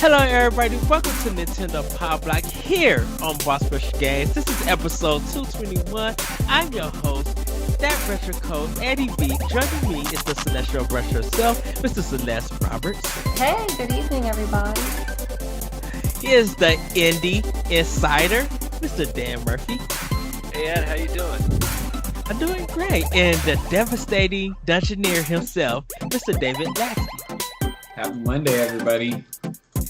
Hello, everybody. Welcome to Nintendo Pow Block here on Boss Rush Games. This is episode 221. I'm your host, that retro code Eddie B. Joining me is the Celeste Roberts herself, Mr. Celeste Roberts. Hey, good evening, everybody. Is the Indie Insider, Mr. Dan Murphy. Hey Ed, how you doing? I'm doing great. And the devastating Dungeoneer himself, Mr. David Lasby. Happy Monday, everybody.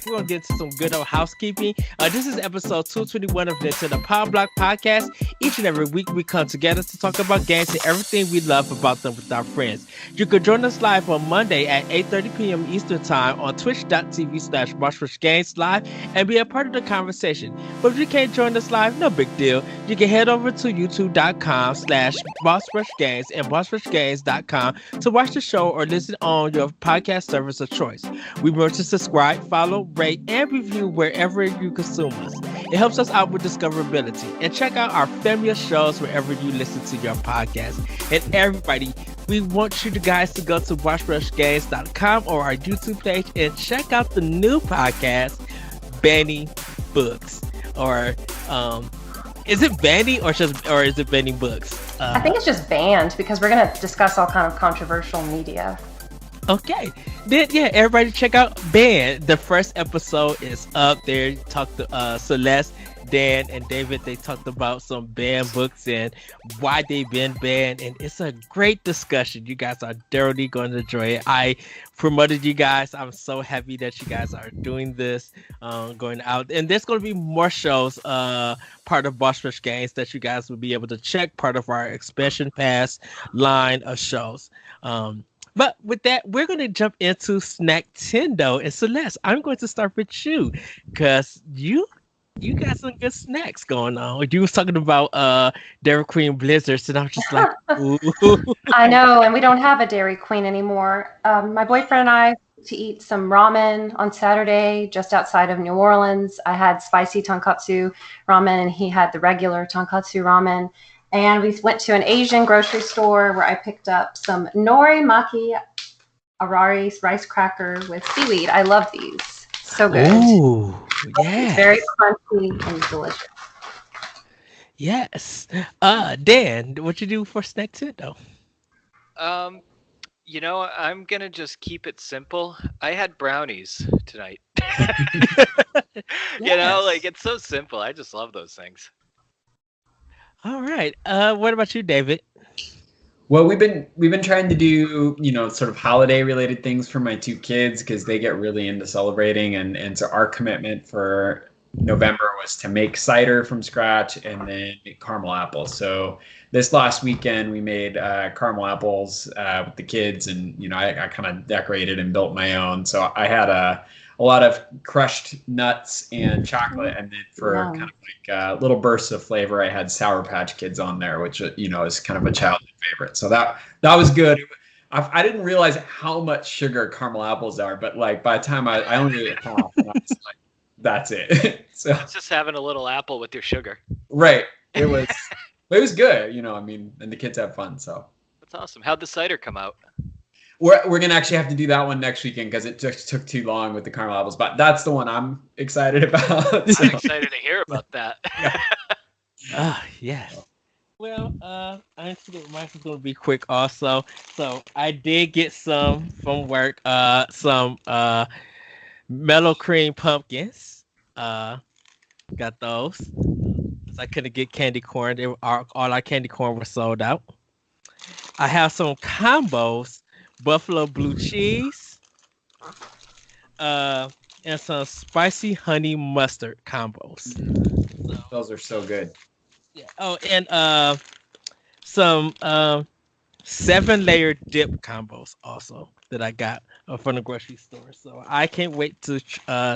We're going to get to some good old housekeeping. This is episode 221 of Nintendo Pow Block podcast. Each and every week, we come together to talk about games and everything we love about them with our friends. You can join us live on Monday at 8:30 p.m. Eastern Time on twitch.tv/BossRushGames Live and be a part of the conversation. But if you can't join us live, no big deal. You can head over to youtube.com/BossRushGames and BossRushGames.com to watch the show or listen on your podcast service of choice. We want to subscribe, follow, rate, and review wherever you consume us. It helps us out with discoverability. And check out our family of shows wherever you listen to your podcast. And everybody, we want you guys to go to watchrushgames.com or our YouTube page and check out the new podcast, Banning Books. Or is it Banning or is it Banning Books? I think it's just banned because we're going to discuss all kind of controversial media. Okay, then yeah, everybody check out Banned. The first episode is up there. Talked to Celeste, Dan, and David. They talked about some banned books and why they've been banned, and it's a great discussion. You guys are thoroughly going to enjoy it. I promoted you guys. I'm so happy that you guys are doing this, going out, and there's going to be more shows. Part of Boss Rush Games that you guys will be able to check. Part of our expansion pass line of shows. But with that, we're going to jump into Snack-tendo. And Celeste, I'm going to start with you because you got some good snacks going on. You was talking about Dairy Queen Blizzards, and I'm just like, ooh. I know, and we don't have a Dairy Queen anymore. My boyfriend and I went to eat some ramen on Saturday just outside of New Orleans. I had spicy tonkatsu ramen, and he had the regular tonkatsu ramen. And we went to an Asian grocery store where I picked up some nori maki arari rice cracker with seaweed. I love these. So good. Ooh, yeah. Very crunchy and delicious. Yes. Dan, what you do for Snack-tendo? I'm gonna just keep it simple. I had brownies tonight. Yes. It's so simple. I just love those things. All right. What about you, David? Well, we've been trying to do, sort of holiday related things for my two kids because they get really into celebrating, and so our commitment for November was to make cider from scratch and then caramel apples. So this last weekend we made caramel apples with the kids, and I kind of decorated and built my own. So I had a lot of crushed nuts and chocolate, and then for kind of like little bursts of flavor, I had Sour Patch Kids on there, which is kind of a childhood favorite. So that was good. I didn't realize how much sugar caramel apples are, but like by the time I only ate half, and I was like, that's it. So It's just having a little apple with your sugar. right, it was good. And the kids have fun. So That's awesome. How'd the cider come out? We're gonna actually have to do that one next weekend because it just took too long with the caramel apples. But that's the one I'm excited about. So. I'm excited to hear about that. Yes. Well, I think mine is going to be quick also. So I did get some from work. Some mellow cream pumpkins. Got those. I couldn't get candy corn. All our candy corn was sold out. I have some combos. Buffalo blue cheese, and some spicy honey mustard combos. So, Those are so good. yeah. Oh, and some 7-layer dip combos also that I got from the grocery store. So I can't wait to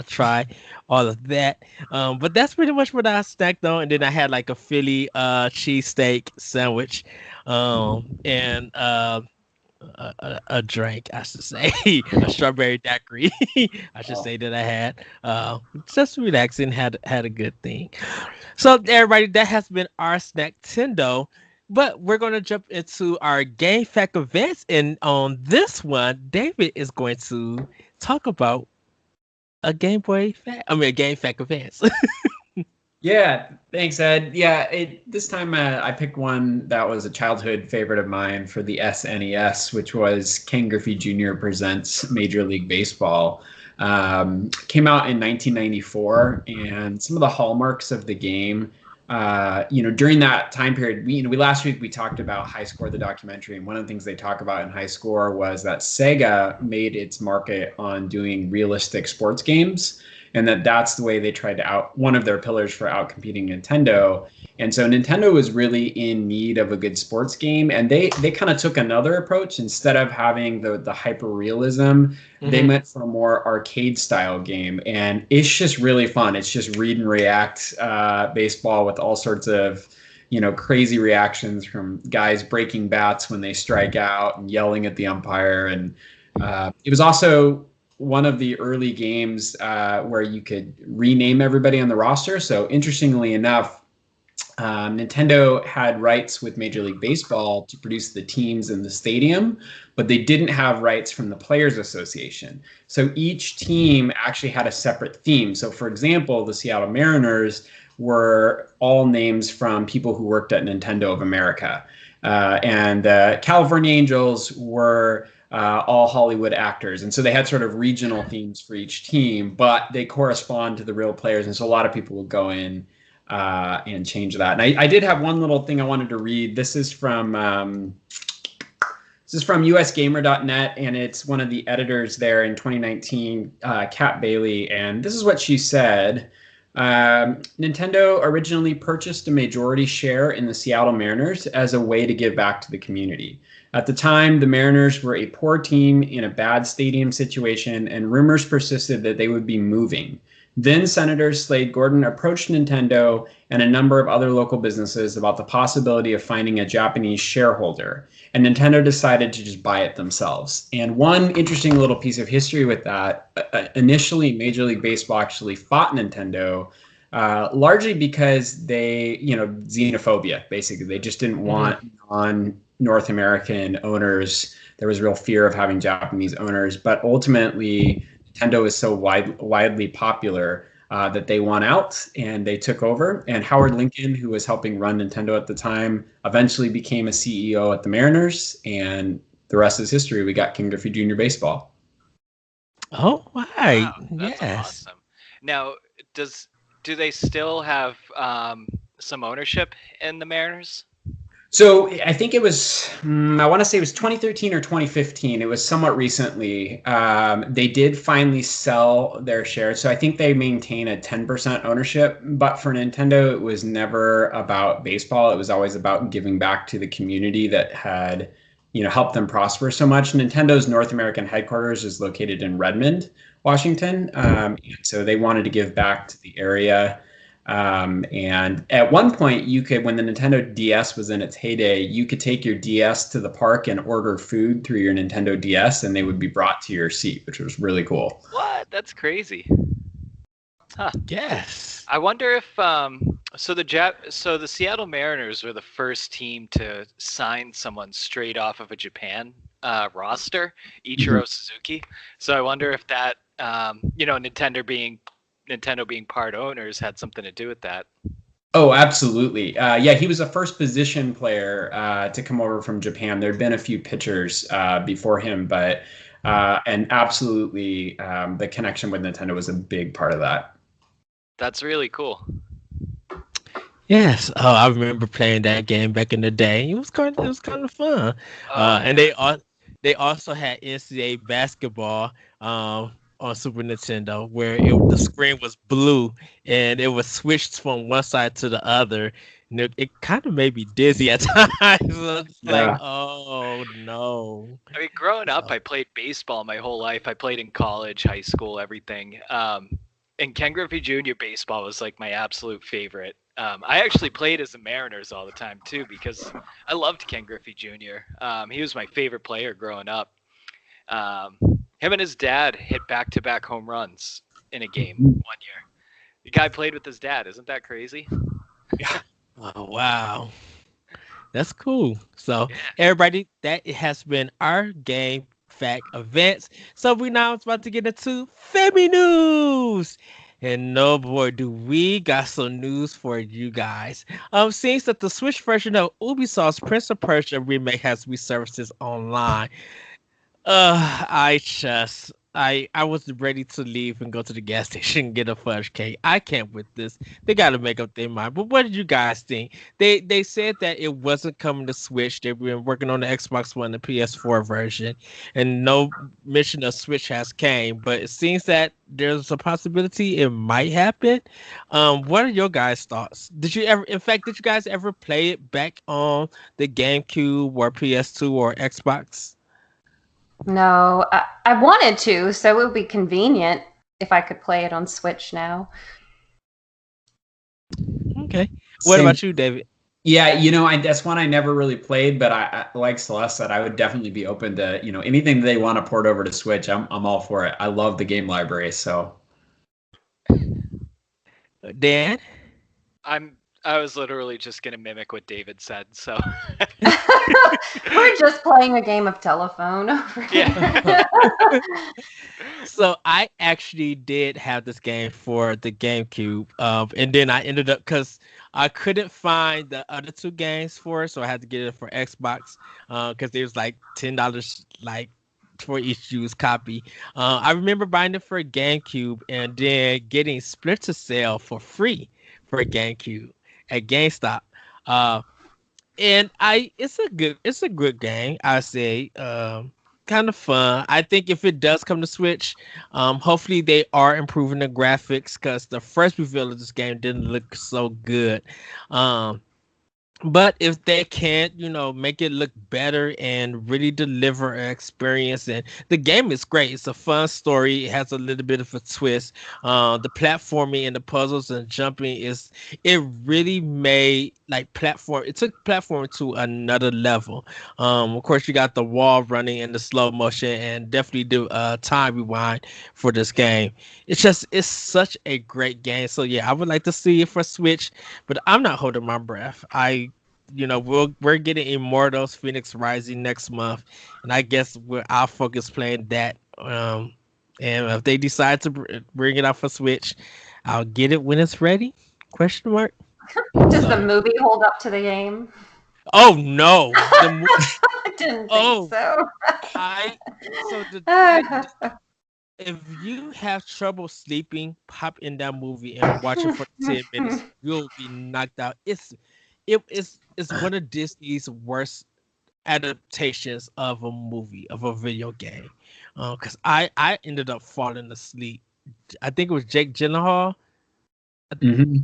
try all of that. But that's pretty much what I snacked on. And then I had like a Philly cheesesteak sandwich, and a drink, I should say, a strawberry daiquiri. I should say that I had. Just relaxing, had a good thing. So everybody, that has been our Snack-tendo. But we're going to jump into our Game Fact events. And on this one, David is going to talk about a Game Boy a Game Fact Advance. Yeah, thanks, Ed. Yeah, this time I picked one that was a childhood favorite of mine for the SNES, which was Ken Griffey Jr. Presents Major League Baseball. Came out in 1994, and some of the hallmarks of the game, during that time period, we last week we talked about High Score, the documentary, and one of the things they talk about in High Score was that Sega made its market on doing realistic sports games, and that's the way they tried to one of their pillars for outcompeting Nintendo. And so Nintendo was really in need of a good sports game, and they kind of took another approach. Instead of having the hyper realism, they went for a more arcade style game, and it's just really fun. It's just read and react baseball with all sorts of crazy reactions from guys breaking bats when they strike out and yelling at the umpire. And it was also one of the early games where you could rename everybody on the roster. So interestingly enough, Nintendo had rights with Major League Baseball to produce the teams in the stadium, but they didn't have rights from the Players Association. So each team actually had a separate theme. So for example, the Seattle Mariners were all names from people who worked at Nintendo of America. And the California Angels were all Hollywood actors. And so they had sort of regional themes for each team, but they correspond to the real players. And so a lot of people would go in and change that. And I did have one little thing I wanted to read. This is from usgamer.net, and it's one of the editors there in 2019, Kat Bailey. And this is what she said. Nintendo originally purchased a majority share in the Seattle Mariners as a way to give back to the community. At the time, the Mariners were a poor team in a bad stadium situation, and rumors persisted that they would be moving. Then Senator Slade Gordon approached Nintendo and a number of other local businesses about the possibility of finding a Japanese shareholder, and Nintendo decided to just buy it themselves. And one interesting little piece of history with that, initially Major League Baseball actually fought Nintendo, largely because they, xenophobia, basically. They just didn't want non-North American owners. There was real fear of having Japanese owners, but ultimately Nintendo is so widely popular that they won out and they took over. And Howard Lincoln, who was helping run Nintendo at the time, eventually became a CEO at the Mariners. And the rest is history. We got Ken Griffey Jr. Baseball. Oh, right. Wow, that's Yes. awesome. Now, do they still have some ownership in the Mariners? So I think it was, I want to say it was 2013 or 2015. It was somewhat recently. They did finally sell their shares. So I think they maintain a 10% ownership. But for Nintendo, it was never about baseball. It was always about giving back to the community that had, helped them prosper so much. Nintendo's North American headquarters is located in Redmond, Washington. So they wanted to give back to the area. And at one point you could, when the Nintendo DS was in its heyday, you could take your DS to the park and order food through your Nintendo DS and they would be brought to your seat, which was really cool. What? That's crazy. Huh. Yes. I wonder if so the Seattle Mariners were the first team to sign someone straight off of a Japan roster, Ichiro Suzuki. So I wonder if that Nintendo being part owners had something to do with that. Oh, absolutely. He was the first position player to come over from Japan. There had been a few pitchers before him, but and absolutely the connection with Nintendo was a big part of that. That's really cool. Yes. Oh, I remember playing that game back in the day. It was kind of fun. And they also had NCAA basketball on Super Nintendo, where the screen was blue and it was switched from one side to the other. And it kind of made me dizzy at times. It's like, oh no. I mean, growing up, I played baseball my whole life. I played in college, high school, everything. And Ken Griffey Jr. baseball was like my absolute favorite. I actually played as the Mariners all the time too because I loved Ken Griffey Jr. He was my favorite player growing up. Him and his dad hit back-to-back home runs in a game one year. The guy played with his dad. Isn't that crazy? Yeah. Oh, wow. That's cool. So, everybody, that has been our Game fact events. So we now about to get into Femi news. And no boy, do we got some news for you guys. Seems that the Switch version of Ubisoft's Prince of Persia remake has resurfaced online. I was ready to leave and go to the gas station and get a fudge cake. I can't with this. They got to make up their mind. But what did you guys think? They said that it wasn't coming to Switch. They've been working on the Xbox One and PS4 version, and no mention of Switch has came. But it seems that there's a possibility it might happen. What are your guys' thoughts? Did you ever, in fact, did you guys ever play it back on the GameCube or PS2 or Xbox? No, I wanted to, so it would be convenient if I could play it on Switch now. Okay. What about you, David? Yeah, that's one I never really played, but I like Celeste said, I would definitely be open to, anything they want to port over to Switch. I'm all for it. I love the game library, so. Dan? I was literally just gonna mimic what David said, so We're just playing a game of telephone. yeah. So I actually did have this game for the GameCube, and then I ended up because I couldn't find the other two games for it, so I had to get it for Xbox, because it was like $10 like for each used copy. I remember buying it for GameCube and then getting Splinter Cell for free for GameCube at GameStop. And it's a good game, I say. Kind of fun. I think if it does come to Switch, hopefully they are improving the graphics because the first reveal of this game didn't look so good. But if they can't, make it look better and really deliver an experience, and the game is great. It's a fun story. It has a little bit of a twist. The platforming and the puzzles and jumping it really made like it took platforming to another level. Of course, you got the wall running and the slow motion, and definitely do time rewind for this game. It's such a great game. So yeah, I would like to see it for Switch, but I'm not holding my breath. We're getting Immortals Phoenix Rising next month, and I guess I'll focus playing that. And if they decide to bring it out for Switch, I'll get it when it's ready. Question mark. Does the movie hold up to the game? Oh no! I didn't think so. If you have trouble sleeping, pop in that movie and watch it for 10 minutes. You'll be knocked out. It's one of Disney's worst adaptations of a movie, of a video game. Because I ended up falling asleep. I think it was Jake Gyllenhaal.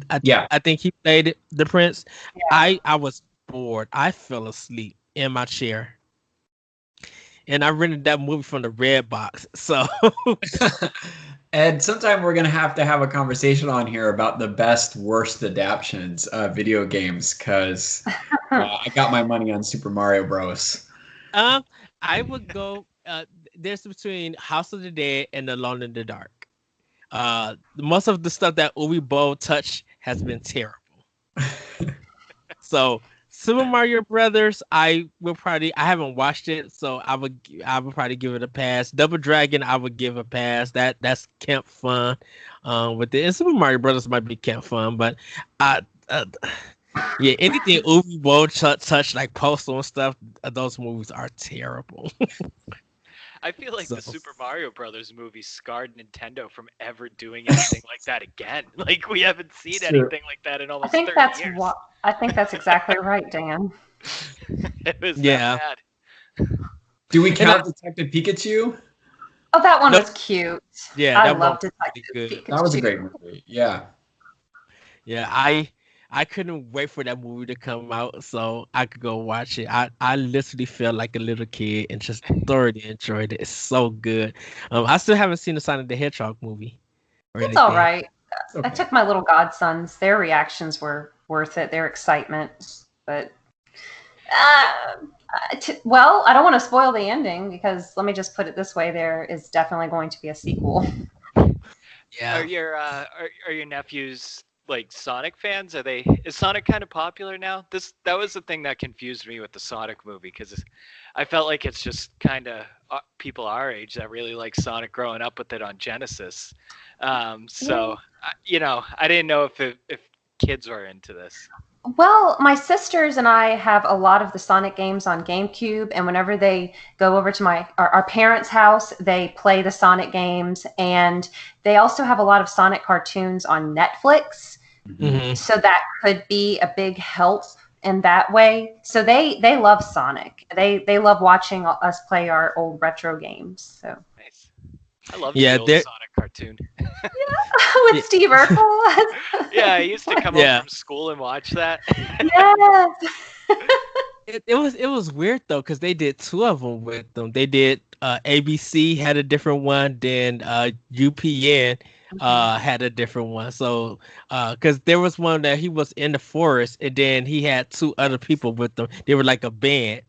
I think he played the prince. Yeah. I was bored. I fell asleep in my chair. And I rented that movie from the Red Box. So Ed, sometime we're going to have a conversation on here about the best, worst adaptions of video games, because I got my money on Super Mario Bros. I would go, there's between House of the Dead and Alone in the Dark. Most of the stuff that Uwe Boll touched has been terrible. So Super Mario Brothers, I haven't watched it, so I would probably give it a pass. Double Dragon, I would give a pass. That's camp fun. With it, and Super Mario Brothers might be camp fun, but anything Uwe Boll touch like Postal and stuff, those movies are terrible. I feel like the Super Mario Brothers movie scarred Nintendo from ever doing anything like that again. Like, we haven't seen anything like that in almost 30 years. I think that's exactly right, Dan. It was that bad. Do we count Detective Pikachu? Oh, that one was cute. Yeah, I loved Detective Pikachu. That was a great movie. Yeah. Yeah, I couldn't wait for that movie to come out so I could go watch it. I literally felt like a little kid and just thoroughly enjoyed it. It's so good. I still haven't seen the Sonic the Hedgehog movie. It's all right. Okay. I took my little godsons. Their reactions were worth it. Their excitement. But, I don't want to spoil the ending, because let me just put it this way. There is definitely going to be a sequel. Yeah. Are your nephews like Sonic fans? Is Sonic kind of popular now? That was the thing that confused me with the Sonic movie, because I felt like it's just kind of people our age that really like Sonic growing up with it on Genesis. So I didn't know if kids were into this. Well, my sisters and I have a lot of the Sonic games on GameCube, and whenever they go over to our parents' house, they play the Sonic games, and they also have a lot of Sonic cartoons on Netflix. Mm-hmm. So that could be a big help in that way. So they love Sonic. They love watching us play our old retro games. So nice. I love the old Sonic cartoon. with Steve Urkel. Yeah, I used to come home from school and watch that. Yes. It was weird though, because they did two of them with them. They did ABC had a different one, then UPN had a different one. So because there was one that he was in the forest, and then he had two other people with them. They were like a band.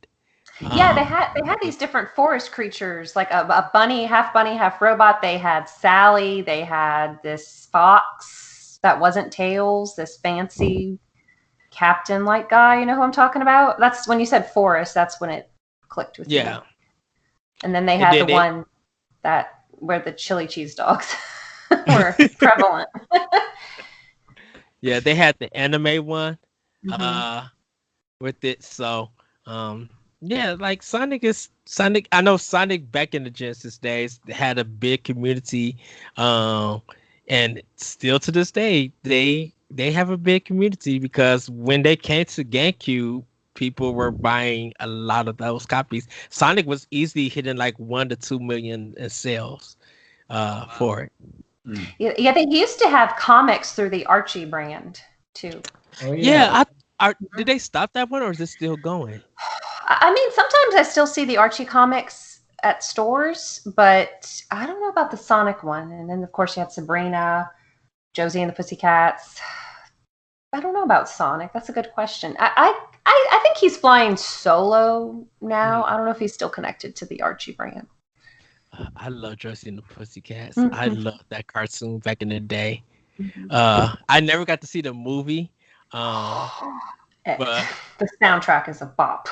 Yeah, they had these different forest creatures, like a bunny, half robot. They had Sally. They had this fox that wasn't Tails, this fancy captain-like guy. You know who I'm talking about? That's when you said forest. That's when it clicked with you. And then they had the one where the chili cheese dogs were prevalent. Yeah, they had the anime one with it. So, yeah, like Sonic. I know Sonic back in the Genesis days had a big community, and still to this day they have a big community, because when they came to GameCube, people were buying a lot of those copies. Sonic was easily hitting like 1 to 2 million in sales for it. Yeah, they used to have comics through the Archie brand too. Oh, yeah. Did they stop that one, or is it still going? I mean, sometimes I still see the Archie comics at stores, but I don't know about the Sonic one. And then, of course, you had Sabrina, Josie and the Pussycats. I don't know about Sonic. That's a good question. I think he's flying solo now. I don't know if he's still connected to the Archie brand. I love Josie and the Pussycats. I love that cartoon back in the day. I never got to see the movie. But the soundtrack is a bop.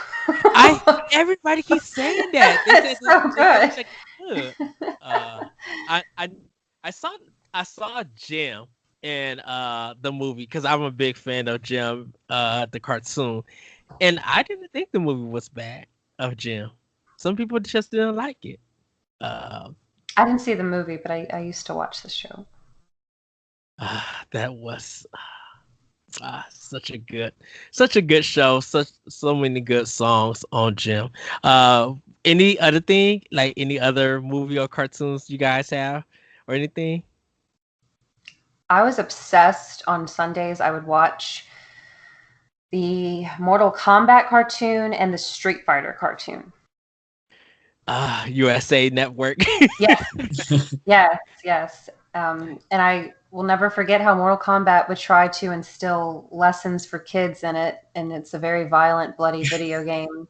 Everybody keeps saying that. It's so good. I saw Jim in the movie, because I'm a big fan of Jim, the cartoon, and I didn't think the movie was bad of Jim. Some people just didn't like it. I didn't see the movie, but I used to watch the show. That was such a good show. So many good songs on Jim. Any other thing, like any other movie or cartoons you guys have, or anything? I was obsessed on Sundays. I would watch the Mortal Kombat cartoon and the Street Fighter cartoon. USA Network. Yes. And I will never forget how Mortal Kombat would try to instill lessons for kids in it. And it's a very violent, bloody video game.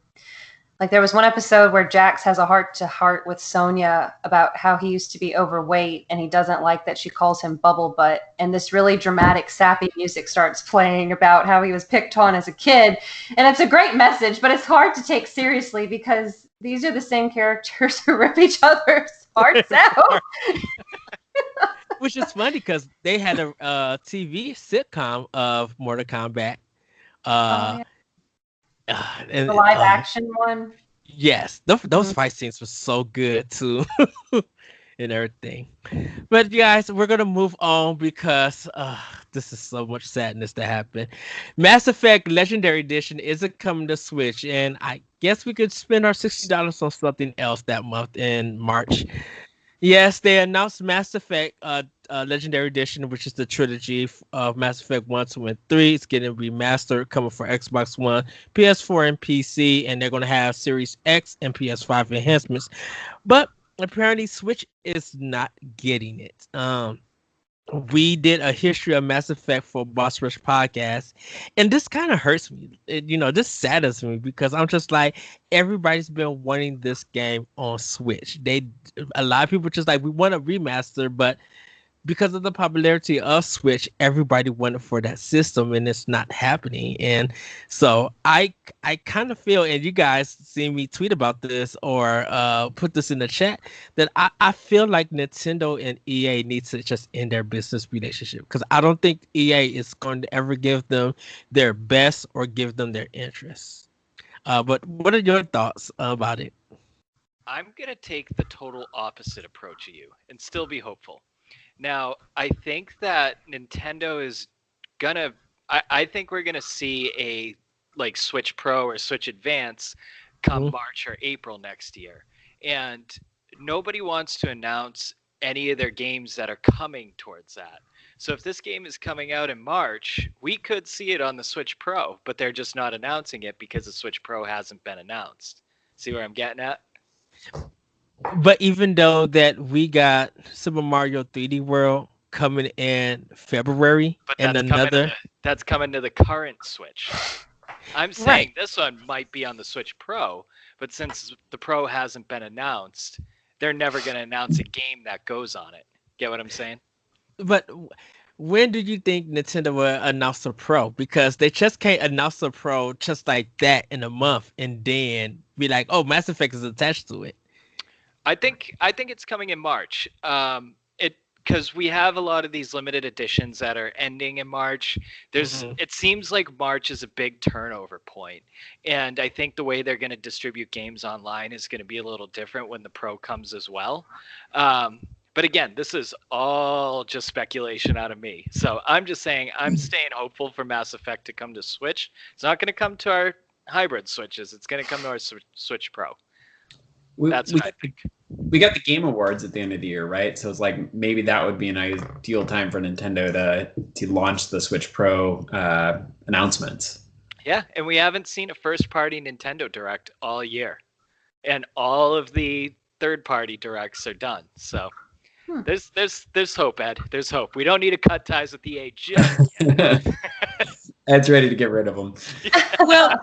Like there was one episode where Jax has a heart-to-heart with Sonya about how he used to be overweight and he doesn't like that she calls him Bubble Butt. And this really dramatic, sappy music starts playing about how he was picked on as a kid. And it's a great message, but it's hard to take seriously because these are the same characters who rip each other's hearts out. Which is funny because they had a TV sitcom of Mortal Kombat. And the live action one. Yes, those fight scenes were so good too, and everything. But you guys, we're gonna move on because this is so much sadness to happen. Mass Effect Legendary Edition isn't coming to Switch, and I guess we could spend our $60 on something else that month in March. Yes, they announced Mass Effect Legendary Edition, which is the trilogy of Mass Effect 1, 2, and 3. It's getting remastered, coming for Xbox One, PS4, and PC, and they're going to have Series X and PS5 enhancements. But apparently Switch is not getting it. We did a history of Mass Effect for Boss Rush podcast, and this kind of hurts me. This saddens me because I'm just like, everybody's been wanting this game on Switch. A lot of people just like, we want a remaster, but because of the popularity of Switch, everybody wanted for that system, and it's not happening. And so I kind of feel, and you guys see me tweet about this or put this in the chat, that I feel like Nintendo and EA needs to just end their business relationship, because I don't think EA is going to ever give them their best or give them their interests. But what are your thoughts about it? I'm gonna take the total opposite approach of you and still be hopeful. Now, I think that Nintendo is gonna. I think we're gonna see a like Switch Pro or Switch Advance come Mhm. March or April next year, and nobody wants to announce any of their games that are coming towards that. So if this game is coming out in March, we could see it on the Switch Pro, but they're just not announcing it because the Switch Pro hasn't been announced. See where I'm getting at? But even though that we got Super Mario 3D World coming in February But and that's another, coming to the current Switch. I'm saying right? this one might be on the Switch Pro, but since the Pro hasn't been announced, they're never going to announce a game that goes on it. Get what I'm saying? But when do you think Nintendo will announce a Pro? Because they just can't announce a Pro just like that in a month and then be like, "Oh, Mass Effect is attached to it." I think it's coming in March. It because we have a lot of these limited editions that are ending in March. Mhm. It seems like March is a big turnover point, and I think the way they're going to distribute games online is going to be a little different when the Pro comes as well. Um, but again, this is all just speculation out of me. So I'm just saying I'm staying hopeful for Mass Effect to come to Switch. It's not going to come to our hybrid Switches. It's going to come to our Switch Pro. That's We what I think. we got the Game Awards at the end of the year, right? So it's like maybe that would be an ideal time for Nintendo to launch the Switch Pro announcements. Yeah, and we haven't seen a first-party Nintendo Direct all year, and all of the third-party directs are done. So there's hope, Ed. There's hope. We don't need to cut ties with EA just yet. Ed's ready to get rid of them. Well,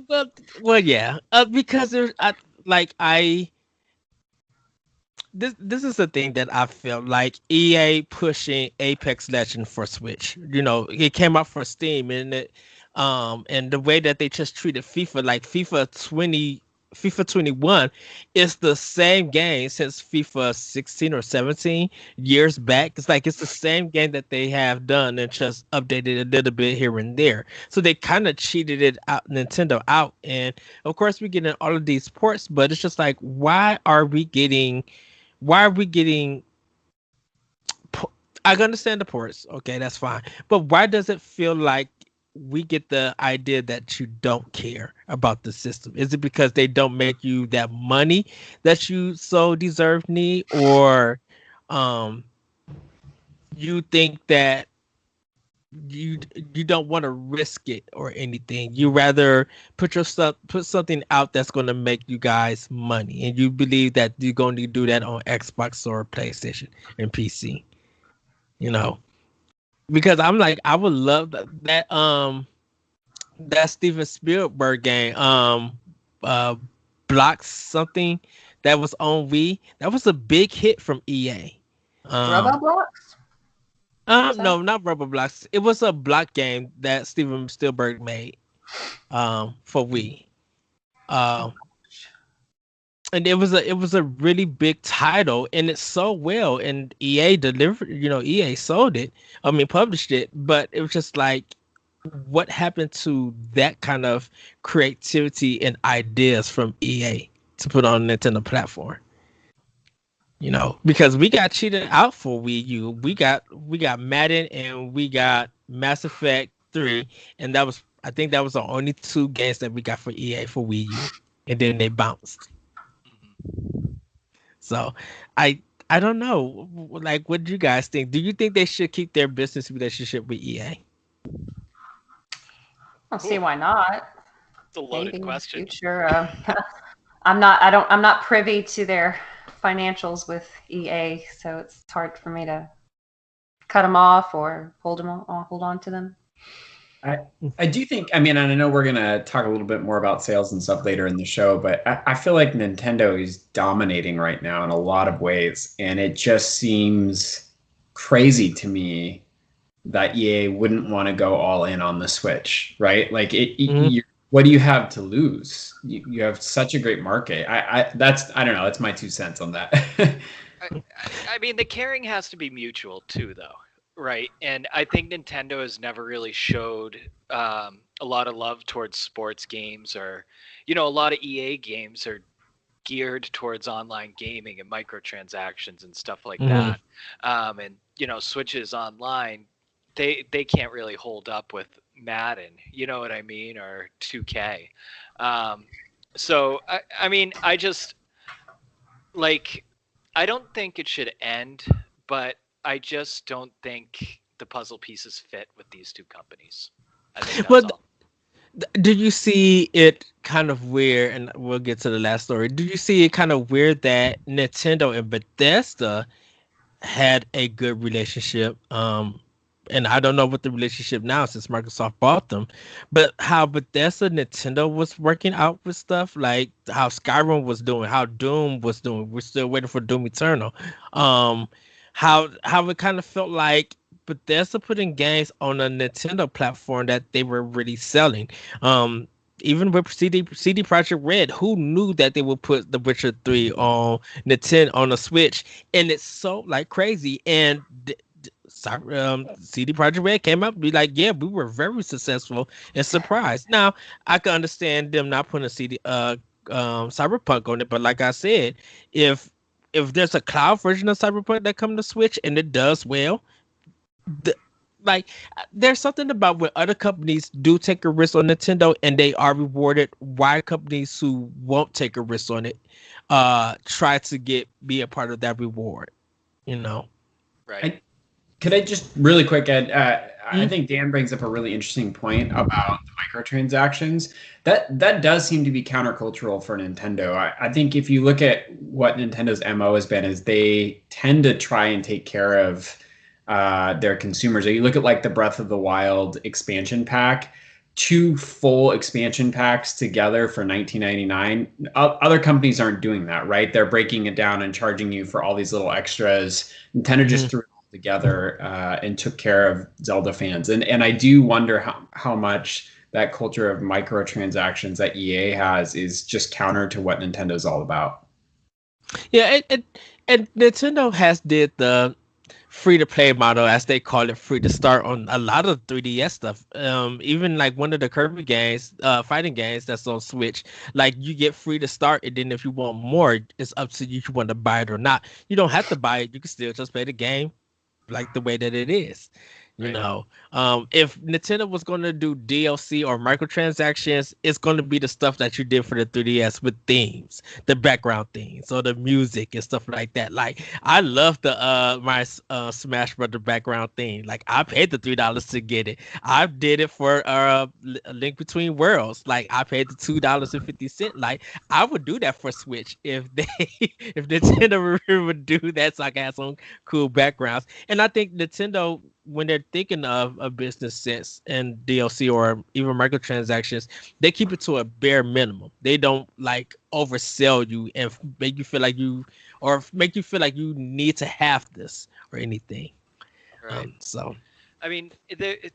well, well, yeah. Because there's, this is the thing that I feel like EA pushing Apex Legend for Switch. You know, it came out for Steam, and the way that they just treated FIFA, like FIFA 21 is the same game since FIFA 16 or 17 years back. It's like it's the same game that they have done and just updated a little bit here and there. So they kind of cheated it out, Nintendo out. And of course, we're getting all of these ports, but it's just like, why are we getting I understand the ports, okay, that's fine, but why does it feel like we get the idea that you don't care about the system? Is it because they don't make you that money that you so need, or um you think that you you don't want to risk it or anything? You rather put something out that's going to make you guys money, and you believe that you're going to do that on Xbox or PlayStation and PC, you know? Because I'm like, I would love that Steven Spielberg game, Block something, that was on Wii. That was a big hit from EA. Roboblox? No, not Roblox. It was a block game that Steven Spielberg made, for Wii. Um, and it was a really big title, and it sold well, and EA delivered. You know, EA sold it. I mean, published it, but it was just like, what happened to that kind of creativity and ideas from EA to put on a Nintendo platform? You know, because we got cheated out for Wii U. We got Madden and we got Mass Effect 3, and I think that was the only two games that we got for EA for Wii U, and then they bounced. So I don't know. Like, what do you guys think? Do you think they should keep their business relationship with EA? I don't see why not. It's a loaded Maybe in the question. future. I'm not privy to their financials with EA, so it's hard for me to cut them off or hold on to them. I do think, I mean, and I know we're going to talk a little bit more about sales and stuff later in the show, but I feel like Nintendo is dominating right now in a lot of ways. And it just seems crazy to me that EA wouldn't want to go all in on the Switch, right? Like what do you have to lose? You have such a great market. I don't know. That's my 2 cents on that. I mean, the caring has to be mutual too, though, right? And I think Nintendo has never really showed a lot of love towards sports games, or a lot of EA games are geared towards online gaming and microtransactions and stuff like that. And Switches online, they can't really hold up with Madden, you know what I mean, or 2K. So I mean, I just like. I don't think it should end, but I just don't think the puzzle pieces fit with these two companies. I think that's all. Did you see it kind of weird, and we'll get to the last story, did you see it kind of weird that Nintendo and Bethesda had a good relationship? And I don't know what the relationship now since Microsoft bought them, but how Bethesda Nintendo was working out with stuff, like how Skyrim was doing, how Doom was doing. We're still waiting for Doom Eternal. How it kind of felt like Bethesda putting games on a Nintendo platform that they were really selling. Even with CD Projekt Red, who knew that they would put The Witcher 3 on Nintendo on a Switch, and it's so like crazy. And CD Projekt Red came up and be like, yeah, we were very successful and surprised. Now, I can understand them not putting a Cyberpunk on it, but like I said, if there's a cloud version of Cyberpunk that comes to Switch and it does well, there's something about when other companies do take a risk on Nintendo and they are rewarded, why companies who won't take a risk on it try to be a part of that reward, Right. Could I just really quick add? I think Dan brings up a really interesting point about the microtransactions. That does seem to be countercultural for Nintendo. I think if you look at what Nintendo's MO has been, is they tend to try and take care of their consumers. You look at like the Breath of the Wild expansion pack, 2 full expansion packs together for $19.99. Other companies aren't doing that, right? They're breaking it down and charging you for all these little extras. Nintendo just threw together and took care of Zelda fans, and I do wonder how much that culture of microtransactions that EA has is just counter to what Nintendo's all about. Yeah, and Nintendo has did the free to play model, as they call it, free to start on a lot of 3DS stuff. Even like one of the Kirby games, fighting games that's on Switch, like you get free to start, and then if you want more, it's up to you if you want to buy it or not. You don't have to buy it; you can still just play the game like the way that it is. If Nintendo was going to do DLC or microtransactions, it's going to be the stuff that you did for the 3DS with themes, the background themes, or the music and stuff like that. Like I love the my Smash Brothers background theme. Like I paid the $3 to get it. I did it for A Link Between Worlds. Like I paid the $2.50. Like I would do that for Switch if Nintendo would do that, so I can have some cool backgrounds. And I think Nintendo, when they're thinking of a business sense and DLC or even microtransactions, they keep it to a bare minimum. They don't like oversell you and make you feel like you need to have this or anything. Right. So, I mean,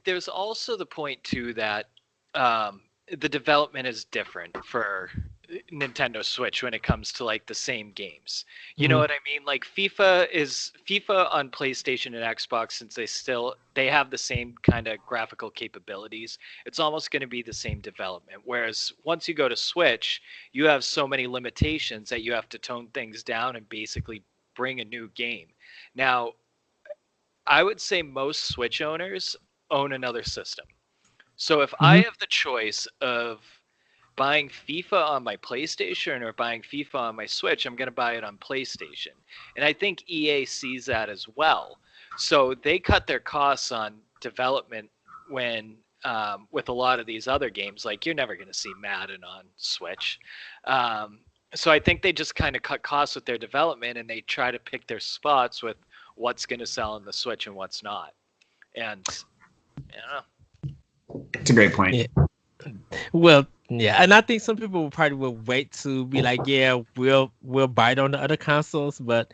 there's also the point too that the development is different for Nintendo Switch when it comes to like the same games. You know what I mean? Like FIFA on PlayStation and Xbox, since they have the same kind of graphical capabilities, it's almost going to be the same development. Whereas once you go to Switch, you have so many limitations that you have to tone things down and basically bring a new game. Now, I would say most Switch owners own another system. So if I have the choice of buying FIFA on my PlayStation or buying FIFA on my Switch, I'm going to buy it on PlayStation. And I think EA sees that as well. So they cut their costs on development when with a lot of these other games, like you're never going to see Madden on Switch. So I think they just kind of cut costs with their development, and they try to pick their spots with what's going to sell on the Switch and what's not. And I don't know. It's a great point. Yeah. Well, yeah, and I think some people will wait to be like, yeah, we'll buy it on the other consoles, but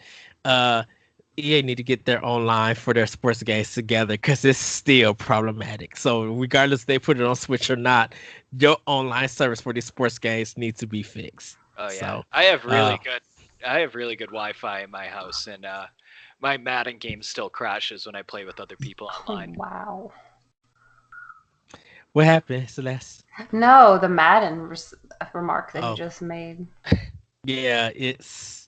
EA need to get their online for their sports games together because it's still problematic. So regardless if they put it on Switch or not, your online service for these sports games needs to be fixed. Oh yeah, So I have really good Wi-Fi in my house, and my Madden game still crashes when I play with other people online. Wow. what happened, Celeste? No, the Madden remark that Oh. you just made. Yeah, it's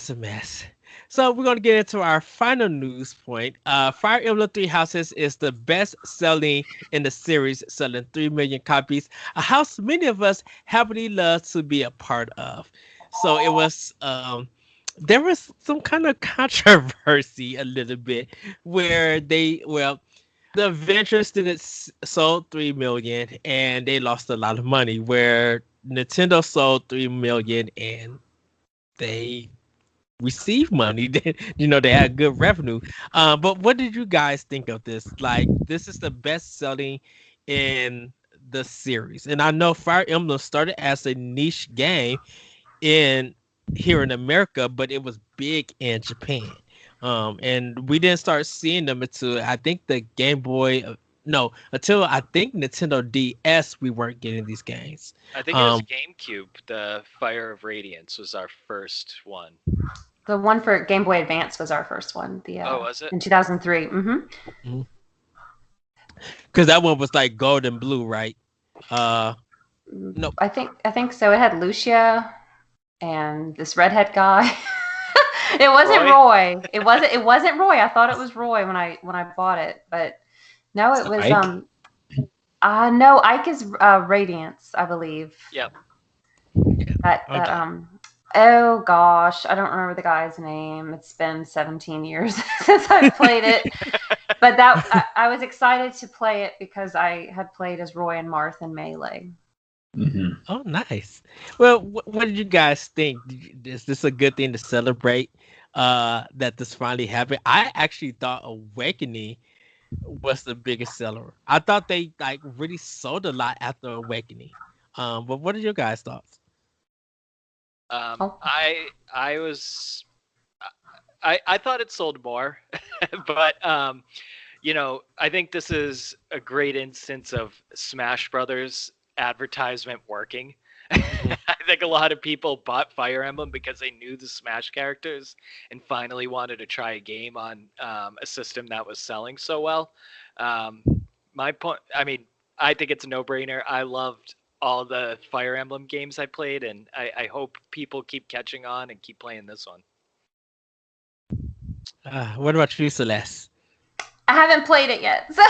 a mess. So we're gonna get into our final news point. Fire Emblem Three Houses is the best selling in the series, selling 3 million copies. A house many of us happily love to be a part of. So it was there was some kind of controversy a little bit where the Adventures didn't sold 3 million and they lost a lot of money, where Nintendo sold 3 million and they received money. They had good revenue. But what did you guys think of this? Like, this is the best selling in the series, and I know Fire Emblem started as a niche game here in America, but it was big in Japan. And we didn't start seeing them until I think the Game Boy. No, until I think Nintendo DS, we weren't getting these games. I think it was GameCube. The Fire of Radiance was our first one. The one for Game Boy Advance was our first one. Was it? In 2003. Mm-hmm. Because that one was like gold and blue, right? No, I think so. It had Lucia and this redhead guy. It wasn't Roy. It wasn't Roy. I thought it was Roy when I bought it, but no, it was Ike? no, Ike is Radiance, I believe. Yep. Oh gosh, I don't remember the guy's name. It's been 17 years since I played it. But I was excited to play it because I had played as Roy and Marth in Melee. Mm-hmm. Oh, nice. Well, what did you guys think? Is this a good thing to celebrate that this finally happened? I actually thought Awakening was the biggest seller. I thought they really sold a lot after Awakening. But what are your guys' thoughts? I thought it sold more, but I think this is a great instance of Smash Brothers advertisement working. I think a lot of people bought Fire Emblem because they knew the Smash characters and finally wanted to try a game on a system that was selling so well. My point, I think it's a no-brainer. I loved all the Fire Emblem games I played, and I hope people keep catching on and keep playing this one. What about you, Celeste? I haven't played it yet, so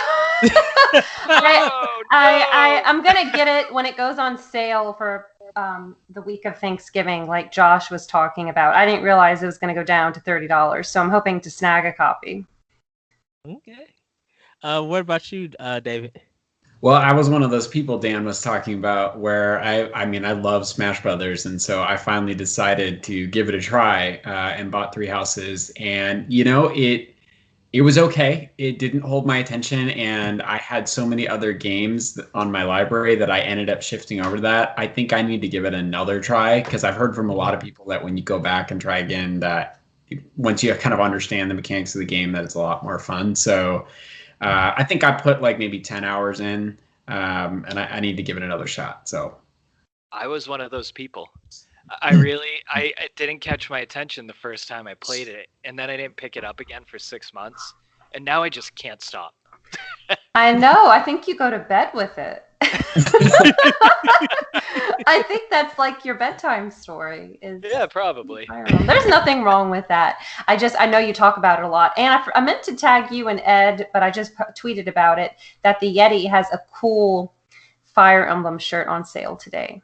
I'm gonna get it when it goes on sale for the week of Thanksgiving, like Josh was talking about. I didn't realize it was gonna go down to $30, so I'm hoping to snag a copy. Okay. What about you, David? Well, I was one of those people Dan was talking about where I love Smash Brothers, and so I finally decided to give it a try and bought Three Houses, and it was okay. It didn't hold my attention, and I had so many other games on my library that I ended up shifting over to that. I think I need to give it another try because I've heard from a lot of people that when you go back and try again, that once you kind of understand the mechanics of the game, that it's a lot more fun. So I think I put like maybe 10 hours in, and I need to give it another shot. So I was one of those people. It didn't catch my attention the first time I played it, and then I didn't pick it up again for 6 months, and now I just can't stop. I know. I think you go to bed with it. I think that's like your bedtime story. Yeah, probably. There's nothing wrong with that. I know you talk about it a lot, and I meant to tag you and Ed, but I just tweeted about it that the Yeti has a cool Fire Emblem shirt on sale today.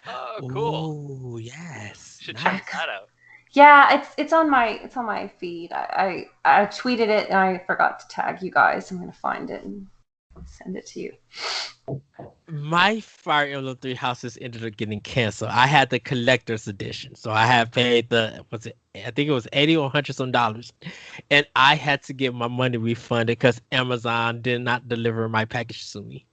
Oh, cool! Oh, yes. Should check that out. Yeah, it's on my feed. I tweeted it and I forgot to tag you guys. I'm gonna find it and send it to you. My Fire Emblem Three Houses ended up getting canceled. I had the collector's edition, so I had paid I think it was $80 or $100 some, and I had to get my money refunded because Amazon did not deliver my package to me.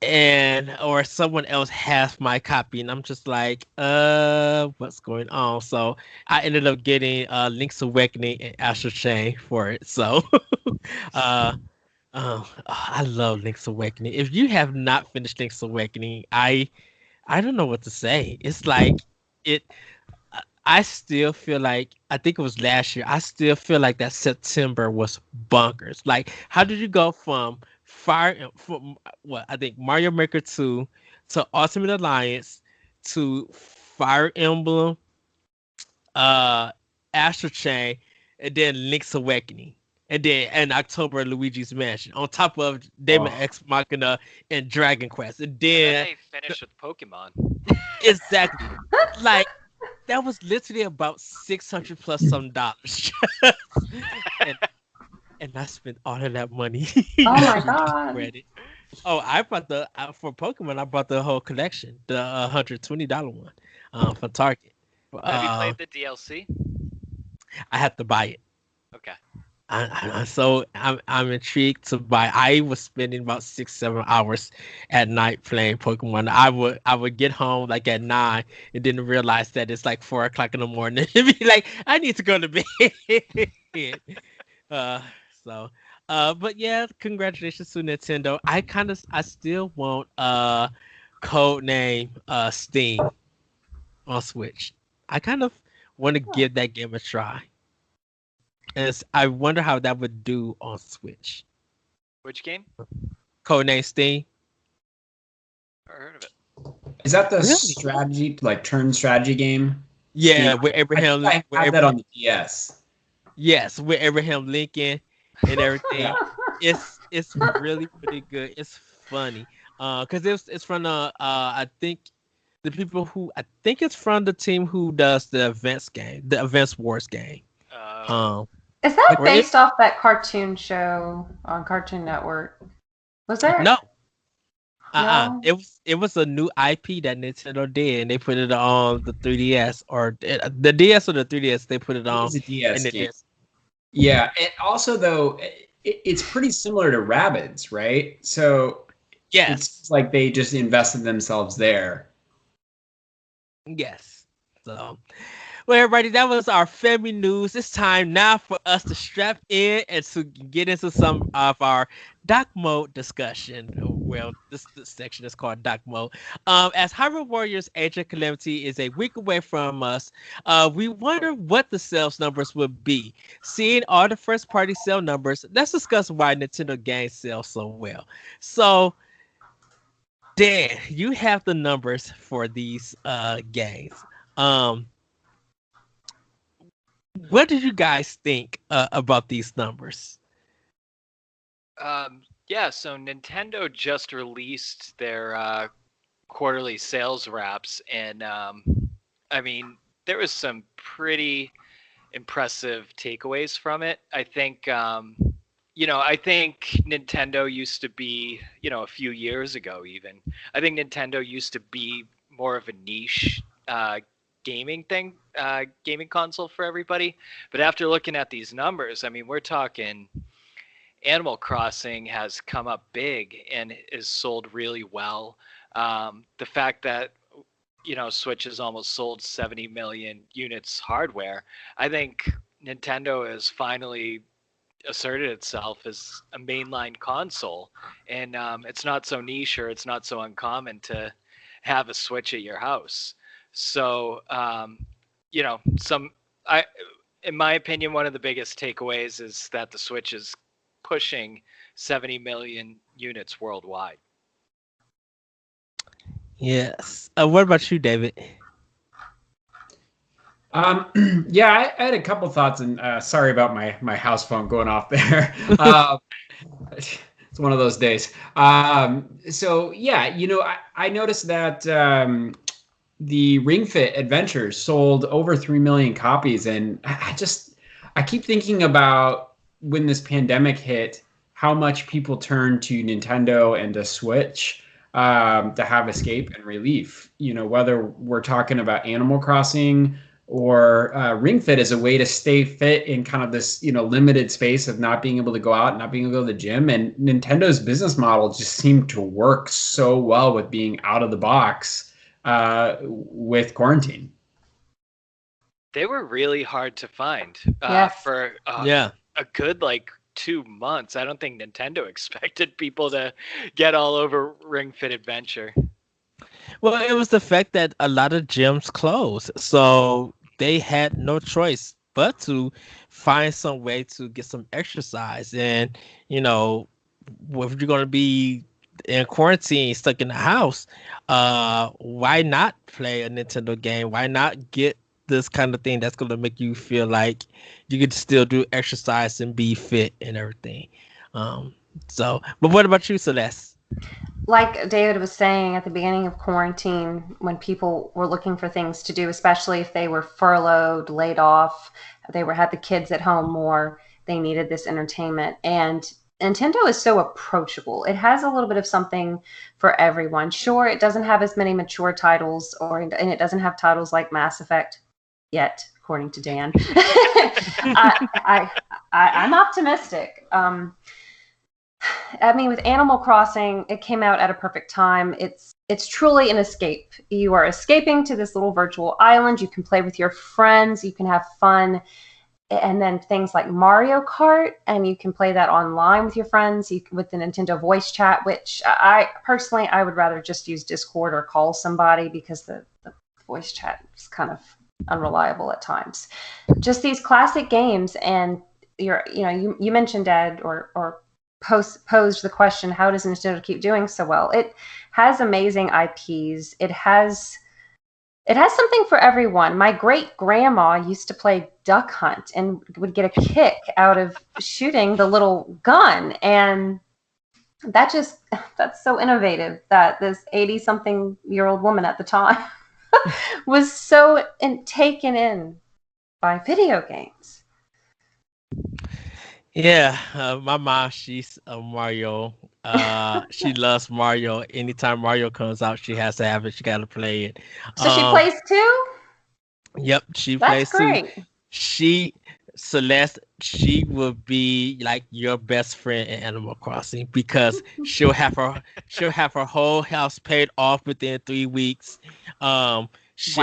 and or someone else has my copy, and I'm just like, what's going on? So I ended up getting Link's Awakening and Astral Chain for it. So uh I love Link's Awakening. If you have not finished Link's Awakening, I don't know what to say. It's like it I still feel like I think it was last year. I still feel like that September was bonkers. Like, how did you go from from what I think Mario Maker 2 to Ultimate Alliance to Fire Emblem, uh, Astral Chain, and then Link's Awakening, and then in October Luigi's Mansion, on top of Daemon Oh. X Machina and Dragon Quest, and And then then they finish with Pokemon. exactly like that was literally about 600 plus some dollars. and and I spent all of that money. Oh my to God. credit. Oh, I bought the for Pokemon. I bought the whole collection, the $120 one, from Target. Have you played the DLC? I had to buy it. Okay. I'm intrigued to buy. I was spending about 6-7 hours at night playing Pokemon. I would get home like at 9 and didn't realize that it's like 4 o'clock in the morning. And be like, I need to go to bed. uh, so, but yeah, congratulations to Nintendo. I still want code name Steam on Switch. I kind of want to give that game a try. I wonder how that would do on Switch. Which game? Codename Steam. Never heard of it. Is that the Really? strategy, like turn strategy game? Yeah, Steam. with Abraham. I With have that on the DS. yes, with Abraham Lincoln and everything. Yeah. It's really pretty good. It's funny. Cause it's from I think the people who I think it's from the team who does the Advance game, the Advance Wars game. Um, Is that Or it- based off that cartoon show on Cartoon Network? Was there? no, No? it was a new IP that Nintendo did, and they put it on the 3DS or the DS or the 3DS. They put it on. It's a DS and it game. is. Yeah, and also though, it's pretty similar to Rabbids, right? So Yes. it's like they just invested themselves there. Yes. So, well, everybody, that was our family news. It's time now for us to strap in and to get into some of our doc mode discussion. Well, this section is called doc mode. As Hyrule Warriors Age of Calamity is a week away from us, we wonder what the sales numbers would be. Seeing all the first party sale numbers, let's discuss why Nintendo games sell so well. So, Dan, you have the numbers for these games. What did you guys think about these numbers? Yeah, so Nintendo just released their quarterly sales wraps, and I mean, there was some pretty impressive takeaways from it. I think, I think Nintendo used to be, a few years ago even, I think Nintendo used to be more of a niche gaming console for everybody. But after looking at these numbers, I mean, we're talking Animal Crossing has come up big and is sold really well. The fact that Switch has almost sold 70 million units hardware, I think Nintendo has finally asserted itself as a mainline console, and it's not so niche or it's not so uncommon to have a Switch at your house. So, in my opinion, one of the biggest takeaways is that the Switch is pushing 70 million units worldwide. Yes. What about you, David? Yeah, I had a couple thoughts, and sorry about my house phone going off there. It's one of those days. So yeah, I noticed that the Ring Fit Adventures sold over 3 million copies, and I keep thinking about when this pandemic hit, how much people turned to Nintendo and to Switch to have escape and relief. Whether we're talking about Animal Crossing, or Ring Fit as a way to stay fit in kind of this, limited space of not being able to go out, not being able to go to the gym. And Nintendo's business model just seemed to work so well with being out of the box with quarantine. They were really hard to find Yes. for Yeah. a good 2 months. I don't think Nintendo expected people to get all over Ring Fit Adventure. Well, it was the fact that a lot of gyms closed, so they had no choice but to find some way to get some exercise. And if you're gonna be in quarantine, stuck in the house, why not play a Nintendo game? Why not get this kind of thing that's gonna make you feel like you could still do exercise and be fit and everything? But what about you, Celeste? Like David was saying at the beginning of quarantine, when people were looking for things to do, especially if they were furloughed, laid off, had the kids at home more, they needed this entertainment. And Nintendo is so approachable. It has a little bit of something for everyone. Sure, it doesn't have as many mature titles, and it doesn't have titles like Mass Effect yet, according to Dan. I'm optimistic. With Animal Crossing, it came out at a perfect time. It's truly an escape. You are escaping to this little virtual island. You can play with your friends. You can have fun. And then things like Mario Kart, and you can play that online with your friends with the Nintendo voice chat, which I personally would rather just use Discord or call somebody, because the voice chat is kind of unreliable at times. Just these classic games, and you mentioned, Ed, or posed the question, how does Nintendo keep doing so well? It has amazing IPs. It has something for everyone. My great grandma used to play Duck Hunt and would get a kick out of shooting the little gun. And that's so innovative that this 80-something-year-old woman at the time was so taken in by video games. Yeah, my mom, she's a Mario. She loves Mario. Anytime Mario comes out, she has to have it. She got to play it. So she plays too? Yep, she That's plays great. too. Celeste, she will be like your best friend in Animal Crossing, because she'll have her whole house paid off within 3 weeks. She'll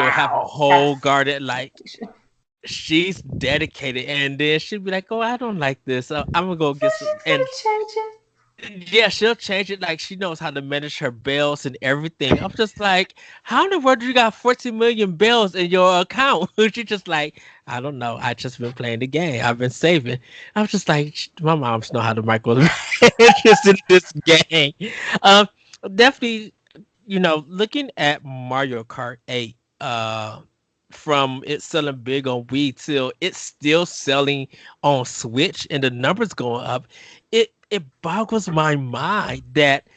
have a whole garden, she's dedicated, and then she'll be like, "Oh, I don't like this. I'm gonna go get some." And change it. yeah, she'll change it. Like, she knows how to manage her bells and everything. I'm just like, how in the world do you got 14 million bells in your account? She's just like, I don't know. I just been playing the game. I've been saving. I'm just like, my moms know how to micromanage in this game. Definitely, looking at Mario Kart 8, from it selling big on Wii till it's still selling on Switch and the numbers going up, it boggles my mind that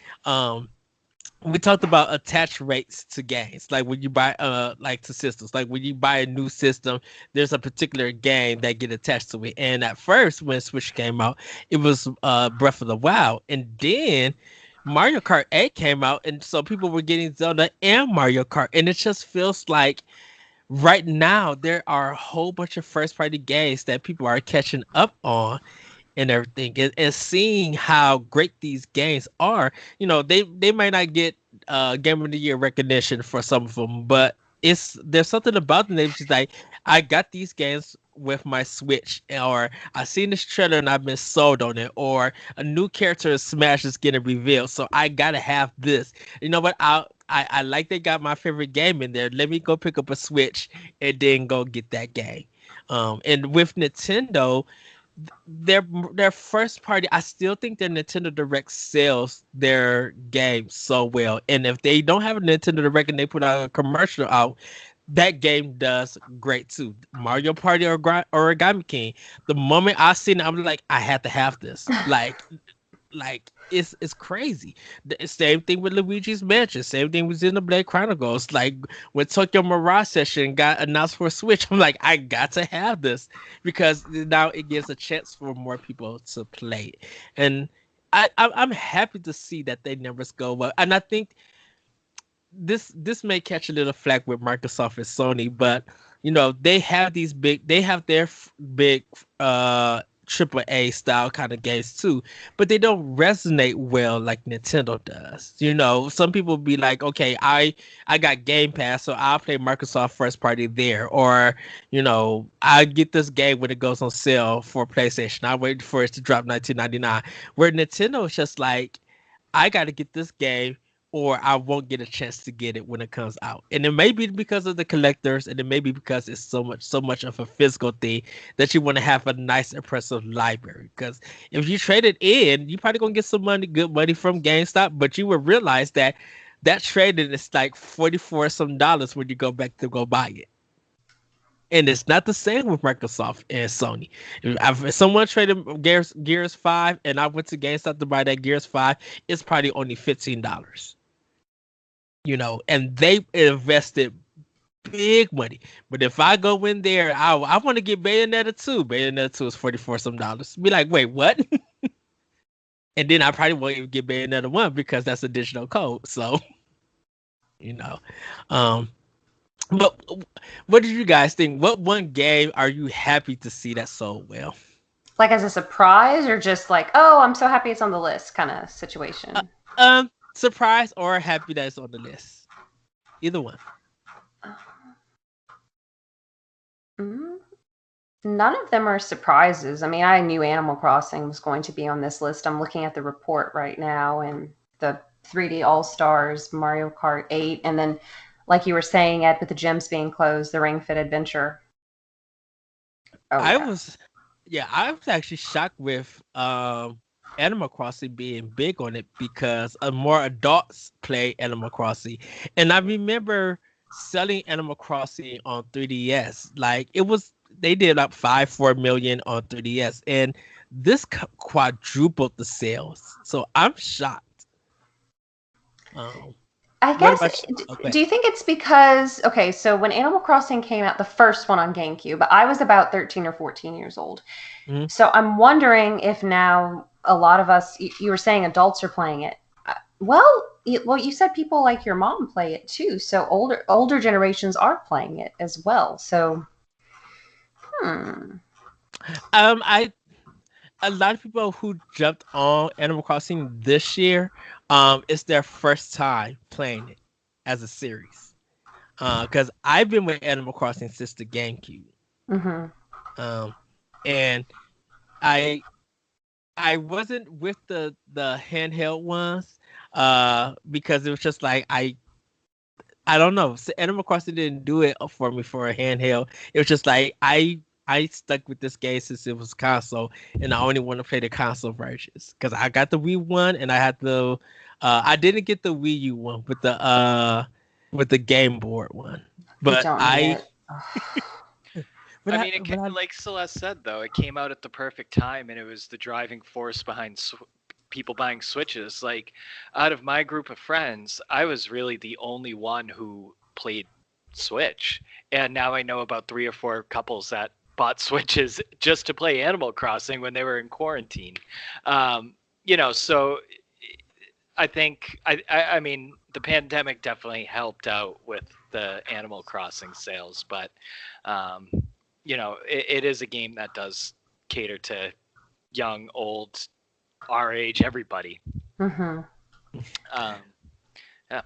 we talked about attach rates to games. Like when you buy to systems, like when you buy a new system, there's a particular game that get attached to it. And at first, when Switch came out, it was Breath of the Wild, and then Mario Kart 8 came out, and so people were getting Zelda and Mario Kart, and it just feels like right now there are a whole bunch of first party games that people are catching up on and everything, and seeing how great these games are. They might not get Game of the Year recognition for some of them, but there's something about them. They're just like, I got these games with my Switch, or I seen this trailer and I've been sold on it, or a new character in Smash is getting revealed, so I gotta have this. You know what? I like they got my favorite game in there. Let me go pick up a Switch and then go get that game. And with Nintendo, their first party, I still think their Nintendo Direct sells their games so well. And if they don't have a Nintendo Direct and they put out a commercial out, that game does great too. Mario Party or Origami King. The moment I seen it, I'm like, I had to have this. Like it's crazy. The same thing with Luigi's Mansion. Same thing with Xenoblade Chronicles. Like when Tokyo Mirage Session got announced for Switch, I'm like, I got to have this, because now it gives a chance for more people to play it. And I'm happy to see that they numbers go up. And I think this may catch a little flack with Microsoft and Sony, but they have their big AAA style kind of games too, but they don't resonate well like Nintendo does. Some people be like, okay, I got Game Pass, so I'll play Microsoft first party there, or I get this game when it goes on sale for PlayStation. I wait for it to drop $19.99. Where Nintendo is just like, I got to get this game, or I won't get a chance to get it when it comes out. And it may be because of the collectors, and it may be because it's so much of a physical thing that you want to have a nice, impressive library. Because if you trade it in, you're probably gonna get some good money from GameStop, but you will realize that trading is like $44 some when you go back to go buy it. And it's not the same with Microsoft and Sony. If someone traded Gears 5 and I went to GameStop to buy that Gears 5, it's probably only $15. And they invested big money. But if I go in there, I want to get Bayonetta 2. Bayonetta 2 is $44 some. Be like, wait, what? And then I probably won't even get Bayonetta 1 because that's a digital code. So, but what did you guys think? What one game are you happy to see that sold well? Like as a surprise, or just like, oh, I'm so happy it's on the list kind of situation? Surprise or happy that it's on the list. Either one. None of them are surprises. I mean, I knew Animal Crossing was going to be on this list. I'm looking at the report right now, and the 3D All-Stars, Mario Kart 8, and then, like you were saying, Ed, with the gyms being closed, the Ring Fit Adventure. I was actually shocked with Animal Crossing being big on it, because more adults play Animal Crossing. And I remember selling Animal Crossing on 3DS. Like, they did up 4 million on 3DS, and this quadrupled the sales. So I'm shocked. I guess, do you think it's because, okay, so when Animal Crossing came out, the first one on GameCube, I was about 13 or 14 years old. Mm-hmm. So I'm wondering if now a lot of us, you were saying adults are playing it. Well, you said people like your mom play it too. So older generations are playing it as well. So, a lot of people who jumped on Animal Crossing this year, it's their first time playing it as a series. Because I've been with Animal Crossing since the GameCube. Mm-hmm. And I wasn't with the handheld ones, because it was just like I don't know. So Animal Crossing didn't do it for me for a handheld. It was just like I stuck with this game since it was console, and I only want to play the console versions, because I got the Wii one, and I had the I didn't get the Wii U one with the Game Boy one, but like Celeste said, though, it came out at the perfect time, and it was the driving force behind people buying Switches. Like, out of my group of friends, I was really the only one who played Switch, and now I know about 3 or 4 couples that bought Switches just to play Animal Crossing when they were in quarantine. So I think I mean the pandemic definitely helped out with the Animal Crossing sales, but it is a game that does cater to young, old, our age, everybody. Mm-hmm. Yeah.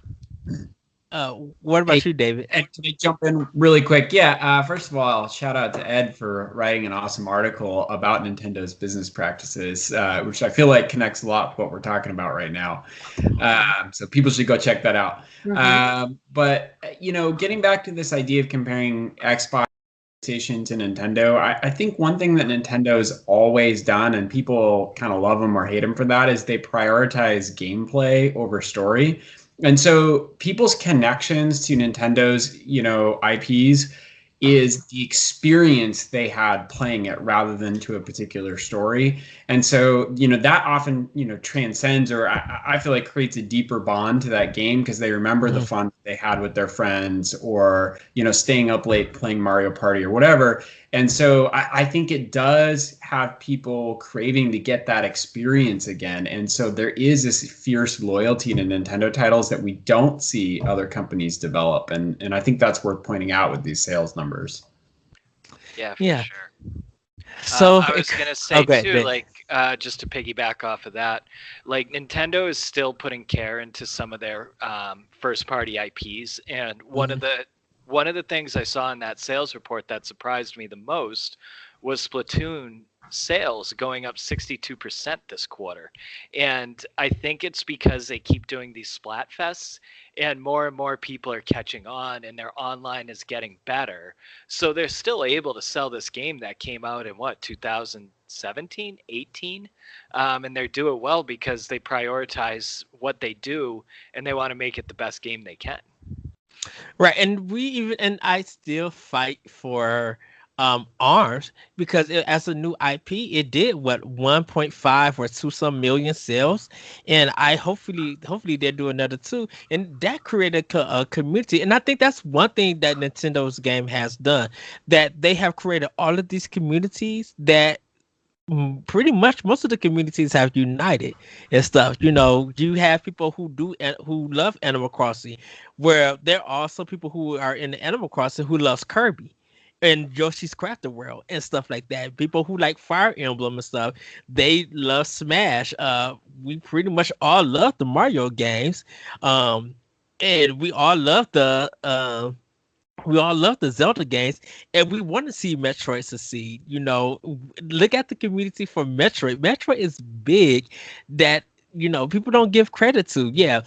What about you, David? And can I jump in really quick? Yeah. First of all, shout out to Ed for writing an awesome article about Nintendo's business practices, which I feel like connects a lot with what we're talking about right now. So people should go check that out. Mm-hmm. But getting back to this idea of comparing Xbox, PlayStation to Nintendo, I think one thing that Nintendo's always done, and people kind of love them or hate them for that, is they prioritize gameplay over story. And so people's connections to Nintendo's, IPs is the experience they had playing it rather than to a particular story. And so, that often, transcends, or I feel like creates a deeper bond to that game, because they remember the fun they had with their friends, or, staying up late playing Mario Party or whatever. And so I think it does have people craving to get that experience again. And so there is this fierce loyalty to Nintendo titles that we don't see other companies develop. And I think that's worth pointing out with these sales numbers. Yeah, for Yeah. sure. So I was gonna say okay, too, Ben. like just to piggyback off of that, like Nintendo is still putting care into some of their first-party IPs, and one of the things I saw in that sales report that surprised me the most was Splatoon sales going up 62% this quarter, and I think it's because they keep doing these Splatfests, and more people are catching on, and their online is getting better. So they're still able to sell this game that came out in what, 2017, 18, and they do it well because they prioritize what they do and they want to make it the best game they can. Right, and I still fight for ARMS because as a new IP, it did what 1.5 or 2 some million sales, and I hopefully they do another two, and that created a community, and I think that's one thing that Nintendo's game has done, that they have created all of these communities that pretty much most of the communities have united and stuff. You have people who love Animal Crossing, where there are also people who are in Animal Crossing who loves Kirby and Yoshi's Crafted World and stuff like that. People who like Fire Emblem and stuff, they love Smash. We pretty much all love the Mario games, and we all love the Zelda games, and we want to see Metroid succeed. Look at the community for Metroid. Metroid is big that people don't give credit to. Yeah,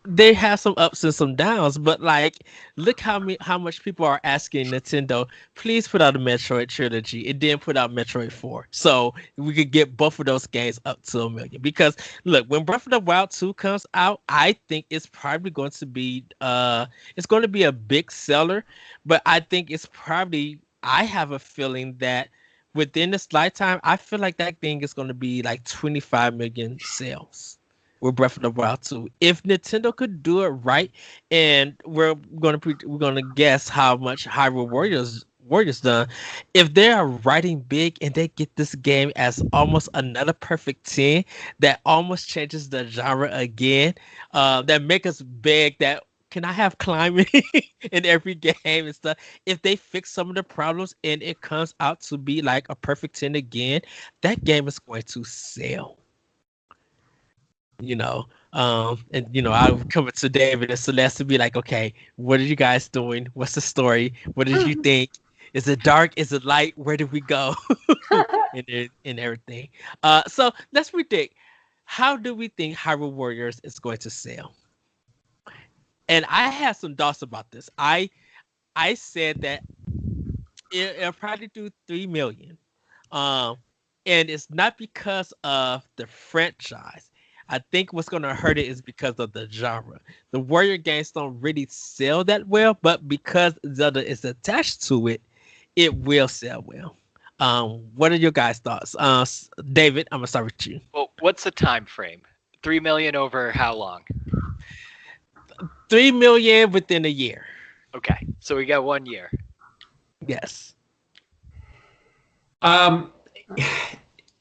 they have some ups and some downs, but like, look how much people are asking Nintendo, please put out a Metroid trilogy. It didn't put out Metroid 4, so we could get both of those games up to 1 million. Because look, when Breath of the Wild 2 comes out, I think it's probably going to be a big seller, but I think I have a feeling that within this lifetime, I feel like that thing is going to be like 25 million sales with Breath of the Wild 2. If Nintendo could do it right, and we're gonna guess how much Hyrule Warriors done. If they are writing big and they get this game as almost another perfect 10 that almost changes the genre again, that make us beg that, can I have climbing in every game and stuff? If they fix some of the problems and it comes out to be like a perfect 10 again, that game is going to sell. I'll come to David and Celeste to be like, okay, what are you guys doing? What's the story? What did you think? Is it dark? Is it light? Where did we go? and everything. So let's predict. How do we think Hyrule Warriors is going to sell? And I have some thoughts about this. I said that it'll probably do 3 million. And it's not because of the franchise. I think what's going to hurt it is because of the genre. The Warrior games don't really sell that well, but because Zelda is attached to it, it will sell well. What are your guys' thoughts? David, I'm going to start with you. Well, what's the time frame? 3 million over how long? 3 million within a year. Okay, so we got 1 year. Yes.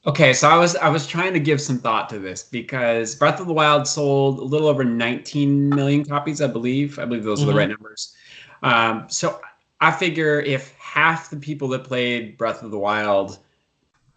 Okay, so I was trying to give some thought to this because Breath of the Wild sold a little over 19 million copies, I believe. I believe those are the right numbers. So I figure if half the people that played Breath of the Wild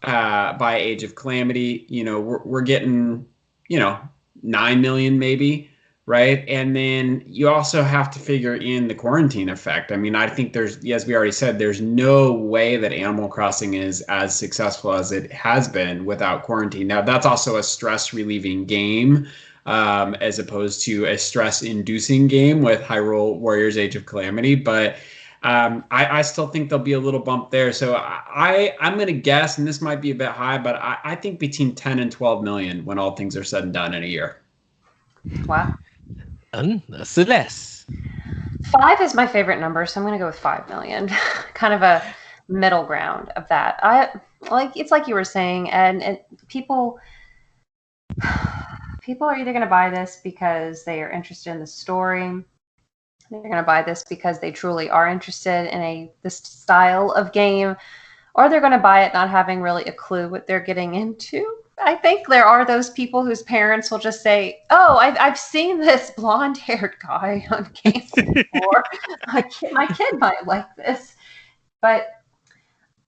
by Age of Calamity, we're getting, 9 million maybe, right? And then you also have to figure in the quarantine effect. I mean, I think as we already said, there's no way that Animal Crossing is as successful as it has been without quarantine. Now, that's also a stress-relieving game, as opposed to a stress-inducing game with Hyrule Warriors Age of Calamity. But I still think there'll be a little bump there. So I'm going to guess, and this might be a bit high, but I think between 10 and 12 million when all things are said and done in a year. Wow. Celeste. 5 is my favorite number, so I'm going to go with 5 million. Kind of a middle ground of that. It's like you were saying, and people are either going to buy this because they are interested in the story. They're going to buy this because they truly are interested in this style of game, or they're going to buy it not having really a clue what they're getting into. I think there are those people whose parents will just say, "Oh, I've seen this blonde-haired guy on games before. My kid might like this." But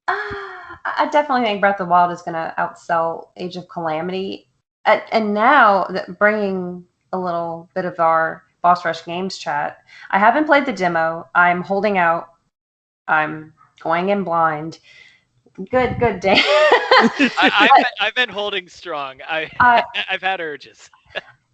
I definitely think Breath of the Wild is going to outsell Age of Calamity. And now, bringing a little bit of our Boss Rush Games chat, I haven't played the demo. I'm holding out. I'm going in blind. Good, Dan. I've been holding strong. I've had urges.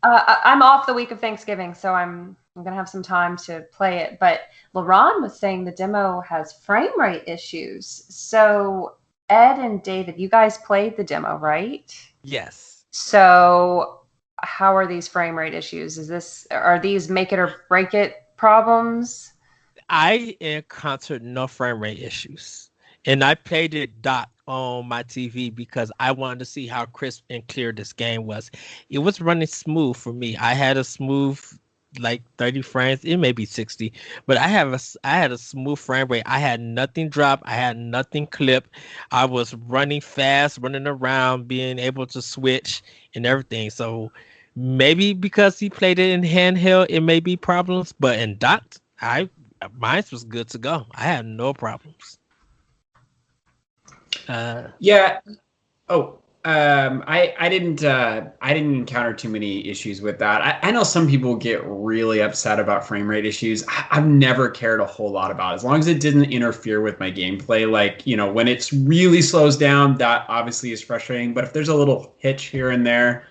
I'm off the week of Thanksgiving, so I'm gonna have some time to play it. But LaRon was saying the demo has frame rate issues. So Ed and David, you guys played the demo, right? Yes. So how are these frame rate issues? Are these make it or break it problems? I encountered no frame rate issues. And I played it docked on my TV because I wanted to see how crisp and clear this game was. It was running smooth for me. I had a smooth like 30 frames. It may be 60, but I had a smooth frame rate. I had nothing drop. I had nothing clip. I was running fast, running around, being able to switch and everything. So maybe because he played it in handheld, it may be problems, but in docked, mine was good to go. I had no problems. Yeah. Oh, I didn't encounter too many issues with that. I know some people get really upset about frame rate issues. I've never cared a whole lot about it, as long as it didn't interfere with my gameplay. Like, when it's really slows down, that obviously is frustrating. But if there's a little hitch here and there,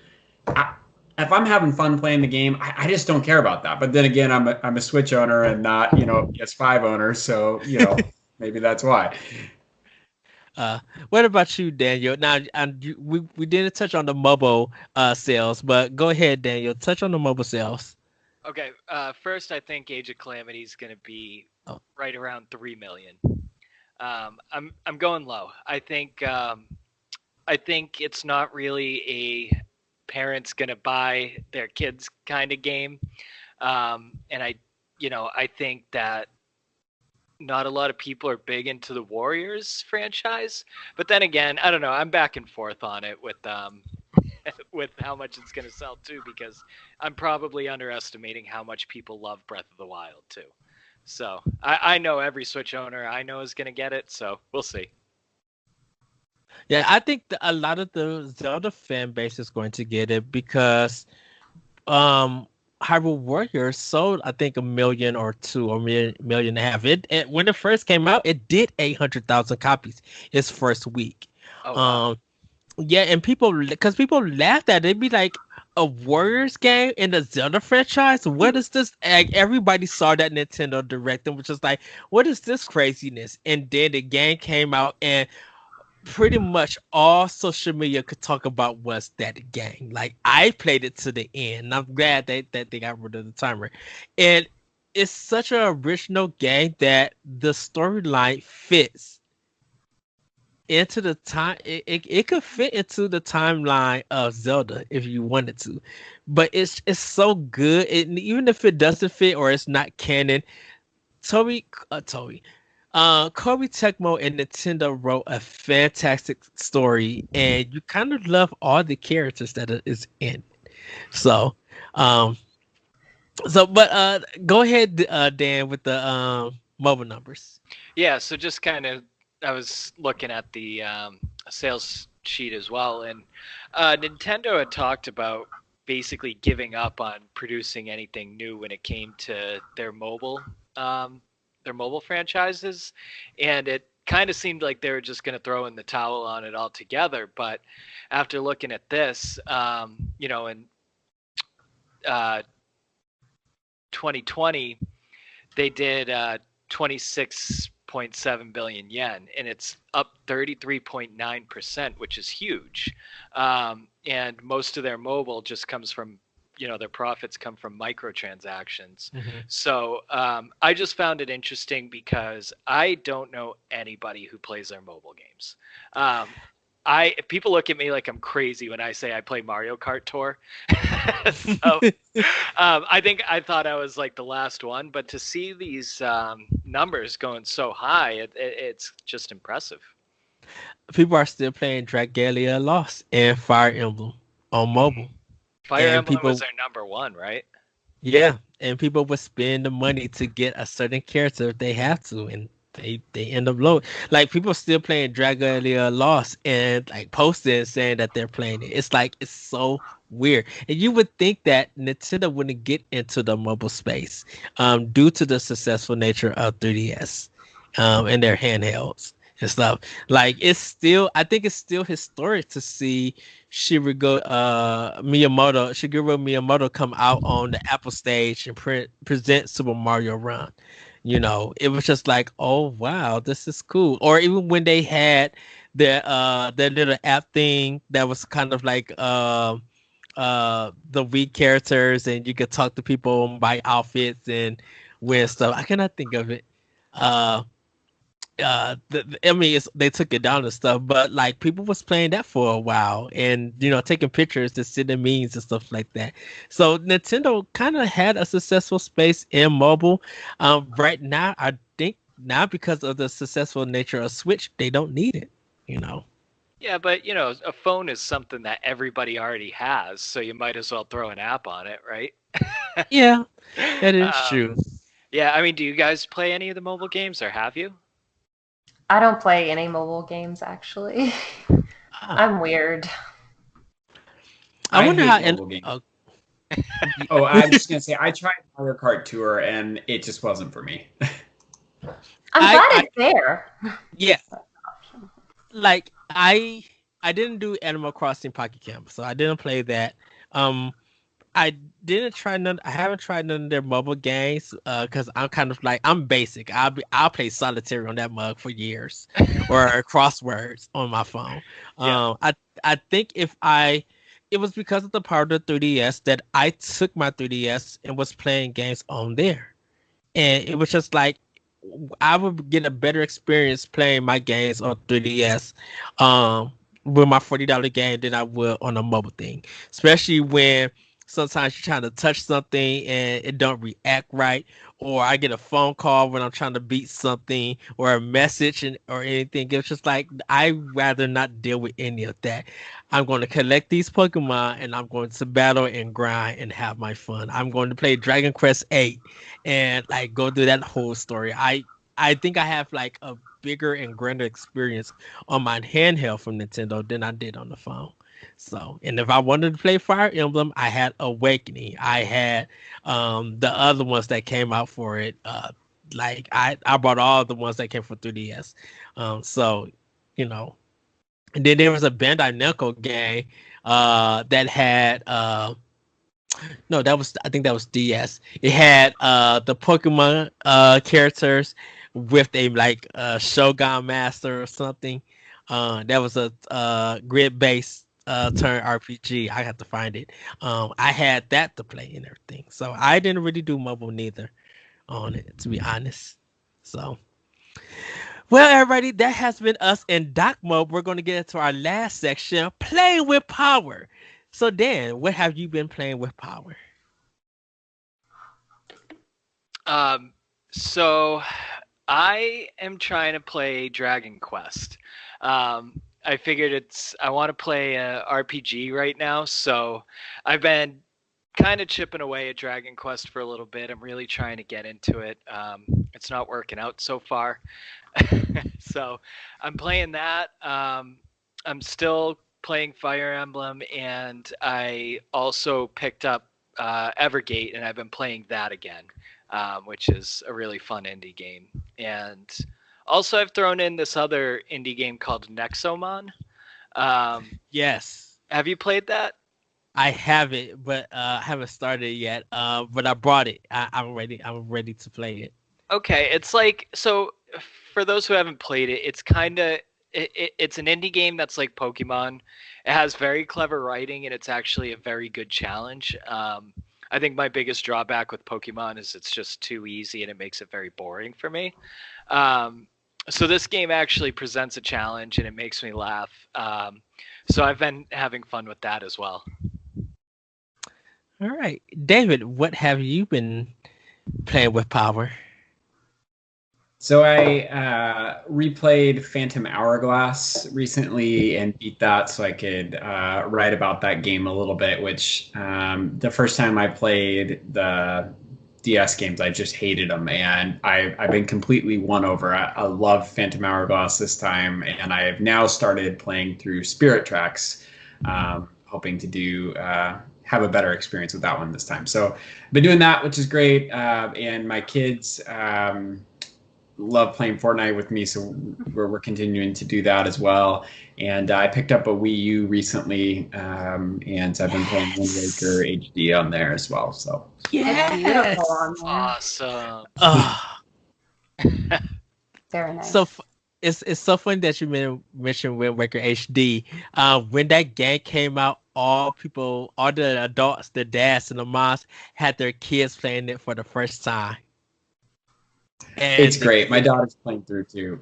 if I'm having fun playing the game, I just don't care about that. But then again, I'm a Switch owner and not, PS5 owner, so maybe that's why. What about you, Daniel? Now, we didn't touch on the mobile sales, but go ahead, Daniel. Touch on the mobile sales. Okay. First, I think Age of Calamity is going to be right around 3 million. I'm going low. I think it's not really a parents going to buy their kids kind of game, and I think that not a lot of people are big into the Warriors franchise, but then again, I don't know. I'm back and forth on it with with how much it's going to sell too, because I'm probably underestimating how much people love Breath of the Wild too. So I know every Switch owner I know is going to get it, so we'll see. Yeah, I think a lot of the Zelda fan base is going to get it because Hyrule Warriors sold, I think, 1 million or 2 or million and a half. When it first came out, it did 800,000 copies its first week. Oh, wow. Yeah, and people laughed at it. It'd be like, a Warriors game in the Zelda franchise? What is this? Like, everybody saw that Nintendo Direct and was just like, what is this craziness? And then the game came out, and pretty much all social media could talk about was that game. Like, I played it to the end, and I'm glad that they got rid of the timer. And it's such an original game that the storyline fits into the time. It could fit into the timeline of Zelda if you wanted to, but it's so good. Even if it doesn't fit or it's not canon, Koei Tecmo and Nintendo wrote a fantastic story, and you kind of love all the characters that is in it. So, but go ahead, Dan, with the mobile numbers. Yeah, so just kind of, I was looking at the sales sheet as well, and Nintendo had talked about basically giving up on producing anything new when it came to their mobile franchises, and it kind of seemed like they were just going to throw in the towel on it altogether. But after looking at this, in 2020, they did 26.7 billion yen, and it's up 33.9%, which is huge. And most of their mobile just comes from, their profits come from microtransactions. Mm-hmm. So I just found it interesting because I don't know anybody who plays their mobile games. People look at me like I'm crazy when I say I play Mario Kart Tour. So I thought I was like the last one, but to see these numbers going so high, it's just impressive. People are still playing Dragalia Lost and Fire Emblem on mobile. Fire Emblem was their number one, right? Yeah, and people would spend the money to get a certain character if they have to, and they end up low. Like people still playing Dragalia Lost and like posting saying that they're playing it. It's like it's so weird. And you would think that Nintendo wouldn't get into the mobile space, due to the successful nature of 3DS, and their handhelds and stuff. Like it's still, I think it's still historic to see Shigeru Miyamoto come out on the Apple stage and present Super Mario Run. It was just like, oh wow, this is cool. Or even when they had their little app thing that was kind of like the Wii characters, and you could talk to people and buy outfits and wear stuff. I cannot think of it. I mean, they took it down and stuff, but like people was playing that for a while, and taking pictures to send them memes and stuff like that. So Nintendo kind of had a successful space in mobile. Right now, I think now because of the successful nature of Switch, they don't need it. Yeah, but a phone is something that everybody already has, so you might as well throw an app on it, right? Yeah, that is true. Yeah, I mean, do you guys play any of the mobile games, or have you? I don't play any mobile games, actually. I'm weird. I wonder how. Oh, I was just gonna say I tried Mario Kart Tour and it just wasn't for me. I'm glad it's there. Yeah. Like I didn't do Animal Crossing Pocket Camp, so I didn't play that. I haven't tried none of their mobile games because I'm kind of like, I'm basic. I'll play solitaire on that mug for years, or crosswords on my phone. Yeah. I think it was because of the power of the 3DS that I took my 3DS and was playing games on there, and it was just like I would get a better experience playing my games on 3DS with my $40 game than I would on a mobile thing, especially when sometimes you're trying to touch something and it don't react right, or I get a phone call when I'm trying to beat something, or a message or anything. It's just like I rather not deal with any of that. I'm going to collect these Pokemon and I'm going to battle and grind and have my fun. I'm going to play Dragon Quest 8 and like go through that whole story. I think I have like a bigger and grander experience on my handheld from Nintendo than I did on the phone. So, and if I wanted to play Fire Emblem, I had Awakening. I had the other ones that came out for it. Like I bought all the ones that came for 3DS. So, and then there was a Bandai Namco game that had no, I think that was DS. It had the Pokemon characters with a like Shogun Master or something. That was a grid-based turn RPG. I have to find it. I had that to play and everything, so I didn't really do mobile neither on it, to be honest. So, well, everybody, that has been us in Doc Mode. We're going to get into our last section, playing with power. So, Dan, what have you been playing with power? So I am trying to play Dragon Quest. I figured I want to play a RPG right now, so I've been kind of chipping away at Dragon Quest for a little bit. I'm really trying to get into it. It's not working out so far. So I'm playing that. I'm still playing Fire Emblem, and I also picked up Evergate, and I've been playing that again, which is a really fun indie game. And also, I've thrown in this other indie game called Nexomon. Yes. Have you played that? I haven't, but I haven't started yet. But I brought it. I'm ready. I'm ready to play it. Okay, it's like, so for those who haven't played it, it's kind of it's an indie game that's like Pokemon. It has very clever writing, and it's actually a very good challenge. I think my biggest drawback with Pokemon is it's just too easy, and it makes it very boring for me. So this game actually presents a challenge, and it makes me laugh. So I've been having fun with that as well. All right, David, what have you been playing with power? So I replayed Phantom Hourglass recently and beat that so I could write about that game a little bit, which the first time I played, the DS games. I just hated them, and I've been completely won over. I love Phantom Hourglass this time, and I have now started playing through Spirit Tracks, hoping to do have a better experience with that one this time. So I've been doing that, which is great, and my kids love playing Fortnite with me, so we're continuing to do that as well. And I picked up a Wii U recently, and I've been playing Wind Waker HD on there as well. So It's beautiful on there. Awesome. Very nice. So it's so funny that you mentioned Wind Waker HD. When that game came out, all the adults, the dads and the moms had their kids playing it for the first time. And it's great. My daughter's playing through too.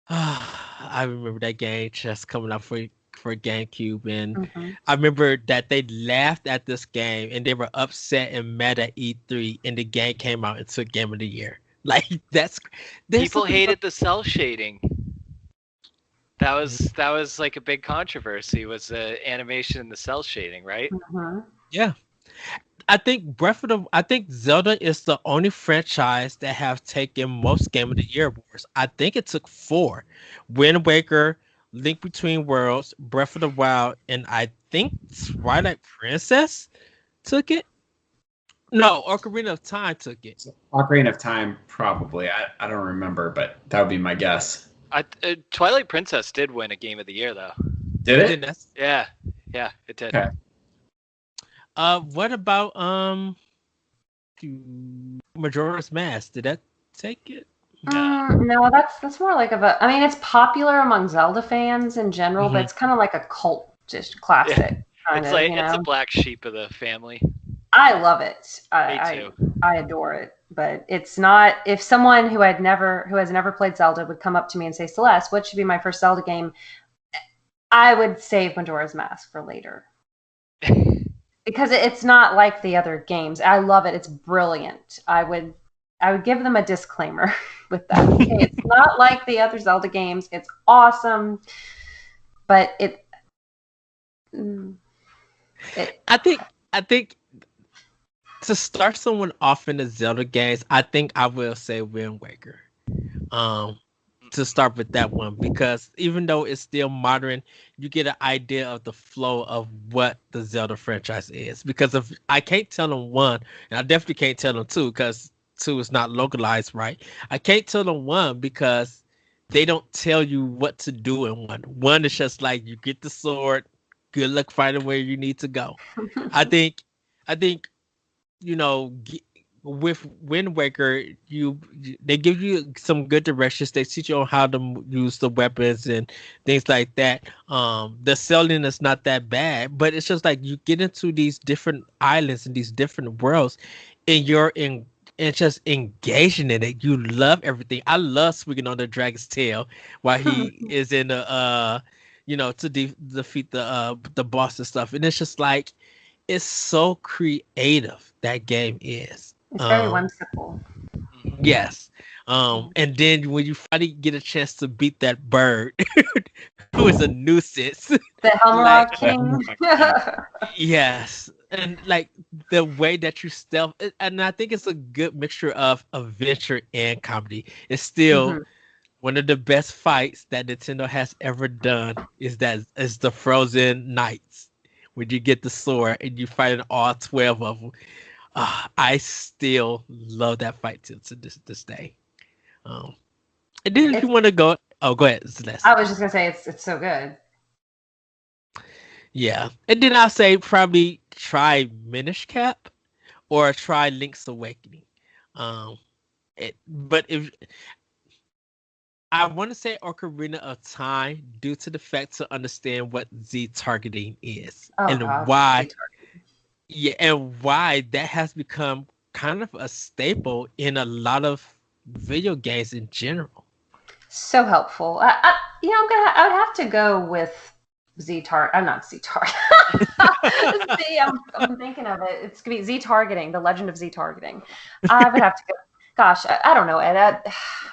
I remember that game just coming out for GameCube, and I remember that they laughed at this game and they were upset and mad at E3, and the game came out and took Game of the Year. Like people hated the cell shading. That was like a big controversy. Was the animation and the cell shading, right? Yeah. I think Zelda is the only franchise that have taken most Game of the Year awards. I think it took 4: Wind Waker, Link Between Worlds, Breath of the Wild, and I think Twilight Princess took it. No, Ocarina of Time took it. Ocarina of Time, probably. I don't remember, but that would be my guess. Twilight Princess did win a Game of the Year, though. Did it? Yeah, it did. Okay. What about Majora's Mask? Did that take it? No, that's more like I mean, it's popular among Zelda fans in general, but it's kind of like a cult just classic. Yeah. It's a black sheep of the family. I love it. Me too. I adore it, but it's not. If someone who has never played Zelda would come up to me and say, "Celeste, what should be my first Zelda game?" I would save Majora's Mask for later. Because it's not like the other games. I love it. It's brilliant. I would give them a disclaimer with that. Okay, it's not like the other Zelda games. It's awesome, but I think to start someone off in the Zelda games, I think I will say Wind Waker. To start with that one, because even though it's still modern, you get an idea of the flow of what the Zelda franchise is. Because if I can't tell them 1, and I definitely can't tell them 2, because 2 is not localized right. I can't tell them 1 because they don't tell you what to do in 1. 1 is just like, you get the sword, good luck finding where you need to go. I think with Wind Waker, they give you some good directions. They teach you on how to use the weapons and things like that. The selling is not that bad, but it's just like you get into these different islands and these different worlds, and you're just engaging in it. You love everything. I love swinging on the dragon's tail while he is in the to defeat the boss and stuff. And it's just like, it's so creative, that game is. It's very whimsical. Yes. And then when you finally get a chance to beat that bird, who is a nuisance. The Helmerod King. Yes. And like the way that you stealth, and I think it's a good mixture of adventure and comedy. It's still one of the best fights that Nintendo has ever done is the Frozen Knights, when you get the sword and you fight all 12 of them. I still love that fight to this day. And then if you want to go, go ahead, Celeste. I was just gonna say it's so good. Yeah, and then I'll say probably try Minish Cap or try Link's Awakening. But if I want to say Ocarina of Time, due to the fact to understand what Z targeting is why. Yeah, and why that has become kind of a staple in a lot of video games in general. So helpful. I would have to go with Z-Target. I'm not Z-Target. I'm thinking of it. It's gonna be Z-Targeting, The Legend of Z-Targeting. I would have to go. Gosh, I don't know, Ed.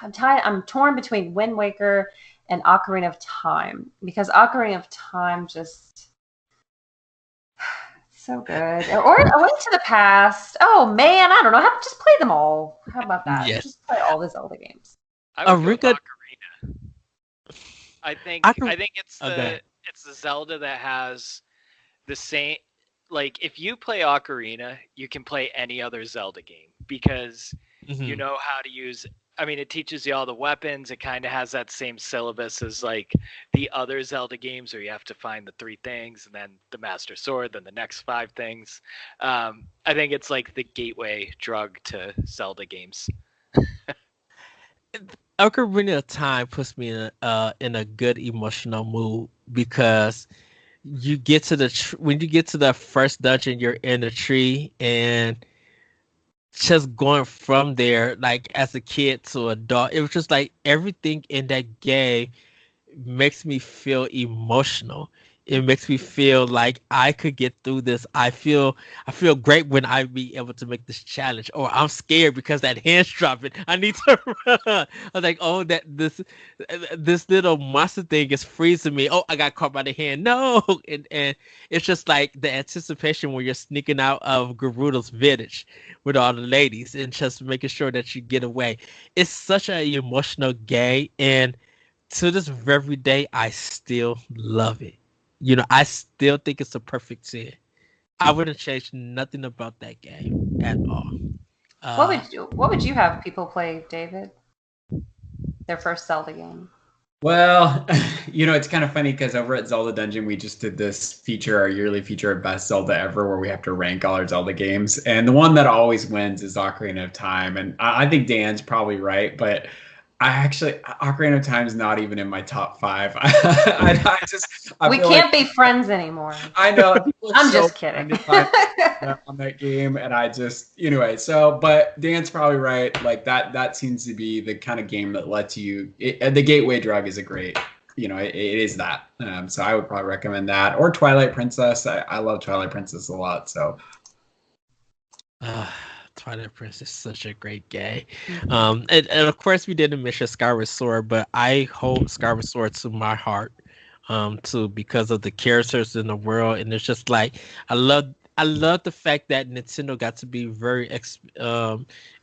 I'm torn between Wind Waker and Ocarina of Time, because Ocarina of Time just So good. Or A Link to the Past. Oh man, I don't know. Just play them all. How about that? Yes. Just play all the Zelda games. I would go with Ocarina. Ocarina. I think it's Okay. it's the Zelda that has the same. Like, if you play Ocarina, you can play any other Zelda game because you Mhm. know how to use. I mean, it teaches you all the weapons. It kind of has that same syllabus as like the other Zelda games, where you have to find the 3 things and then the Master Sword, then the next 5 things. I think it's like the gateway drug to Zelda games. Ocarina of Time puts me in a good emotional mood because you get to when you get to the first dungeon, you're in the tree, and just going from there, like as a kid to adult, it was just like everything in that game makes me feel emotional. It makes me feel like I could get through this. I feel great when I be able to make this challenge. Or I'm scared because that hand's dropping. I need to run. I'm like, oh, that this little monster thing is freezing me. Oh, I got caught by the hand. No, and it's just like the anticipation when you're sneaking out of Gerudo's village with all the ladies and just making sure that you get away. It's such an emotional game, and to this very day, I still love it. I still think it's a perfect 10. I wouldn't change nothing about that game at all. Uh, What would you have people play, David? Their first Zelda game. Well, it's kind of funny because over at Zelda Dungeon, we just did this feature, our yearly feature of Best Zelda Ever, where we have to rank all our Zelda games. And the one that always wins is Ocarina of Time. And I think Dan's probably right, but Ocarina of Time is not even in my top 5. I We feel can't like, be friends anymore. I know. People are I'm so just kidding. on that game, and anyway. So, but Dan's probably right. Like that seems to be the kind of game that lets you. The gateway drug is a great. It is that. So I would probably recommend that, or Twilight Princess. I love Twilight Princess a lot. So. Twilight Prince is such a great game. And of course we didn't mention Skyward Sword, but I hold Skyward Sword to my heart, too, because of the characters in the world, and it's just like I love the fact that Nintendo got to be very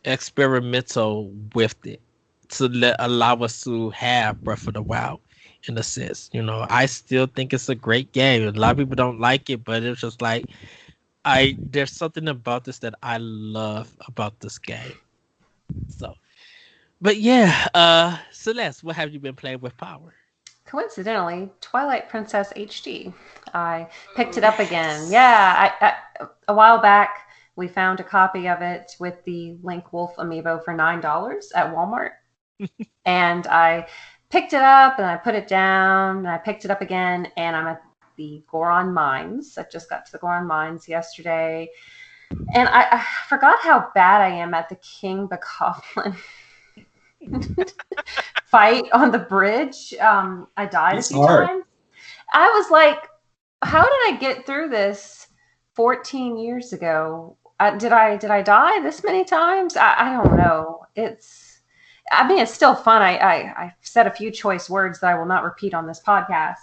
experimental with it to allow us to have Breath of the Wild in a sense. I still think it's a great game. A lot of people don't like it, but it's just like there's something about this that I love about this game. So, but yeah, Celeste, what have you been playing with Power? Coincidentally, Twilight Princess HD. I picked it up again. Yeah, a while back we found a copy of it with the Link Wolf amiibo for $9 at Walmart, and I picked it up and I put it down and I picked it up again, and I'm at the Goron Mines. I just got to the Goron Mines yesterday, and I forgot how bad I am at the King Bokoblin fight on the bridge. I died a few times. I was like, how did I get through this 14 years ago? Did I die this many times? I don't know. It's still fun. I said a few choice words that I will not repeat on this podcast.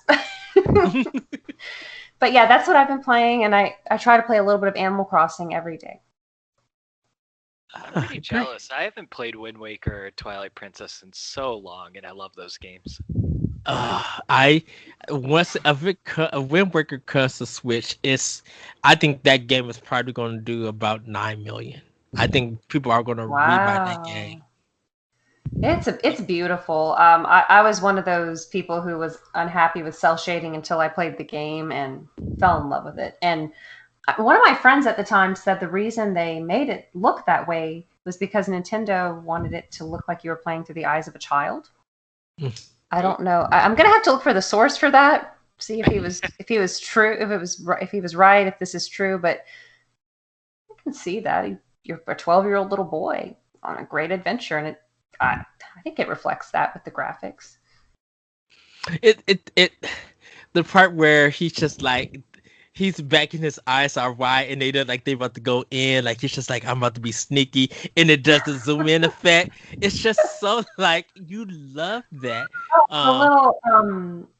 But yeah, that's what I've been playing, and I try to play a little bit of Animal Crossing every day. I'm pretty jealous. I haven't played Wind Waker or Twilight Princess in so long, and I love those games. Once a Wind Waker comes to Switch, I think that game is probably going to do about 9 million. I think people are going to rebuy that game. It's beautiful. I was one of those people who was unhappy with cell shading until I played the game and fell in love with it. And one of my friends at the time said the reason they made it look that way was because Nintendo wanted it to look like you were playing through the eyes of a child. I don't know. I'm gonna have to look for the source for that. See if he was true, if he was right, if this is true. But I can see that you're a 12-year-old little boy on a great adventure, and I think it reflects that with the graphics. The part where he's just like he's backing his eyes are wide and they look like they about to go in. Like he's just like, I'm about to be sneaky, and it does the zoom in effect. It's just so like you love that. The little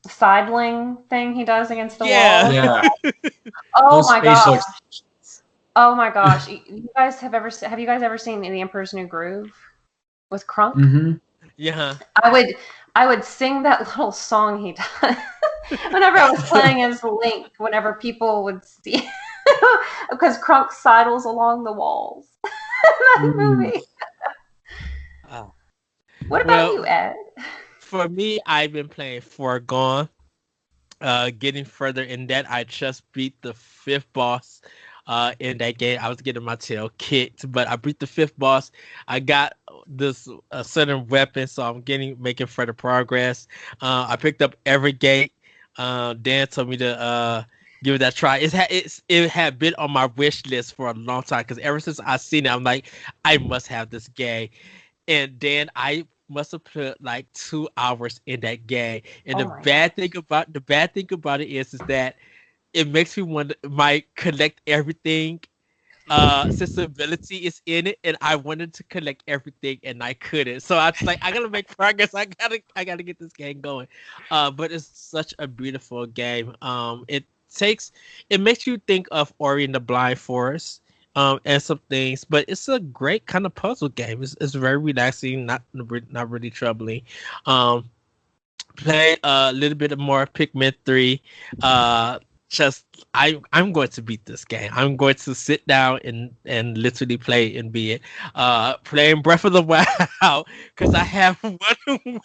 sidling thing he does against the wall. Yeah. Oh Those my facial gosh. Oh my gosh. You guys have you guys ever seen The Emperor's New Groove with Crunk? Mm-hmm. Yeah. I would sing that little song he does whenever I was playing as Link, whenever people would see because Crunk sidles along the walls in that movie. What about you, Ed? For me, I've been playing Foregone. Getting further in that, I just beat the 5th boss in that game. I was getting my tail kicked, but I beat the 5th boss. I got this certain weapon, so I'm making further progress. I picked up every gate. Dan told me to give it that try. It had been on my wish list for a long time because ever since I seen it, I'm like, I must have this game. And then I must have put like 2 hours in that game. And the bad thing about it is that it makes me want to collect everything. Sensibility is in it, and I wanted to collect everything and I couldn't. So I was like, I gotta make progress. I gotta get this game going. But it's such a beautiful game. It makes you think of Ori and the Blind Forest. And some things, but it's a great kind of puzzle game. It's very relaxing, not really troubling. Play a little bit more Pikmin 3. I'm going to beat this game. I'm going to sit down and literally play and beat it. Playing Breath of the Wild because I have 1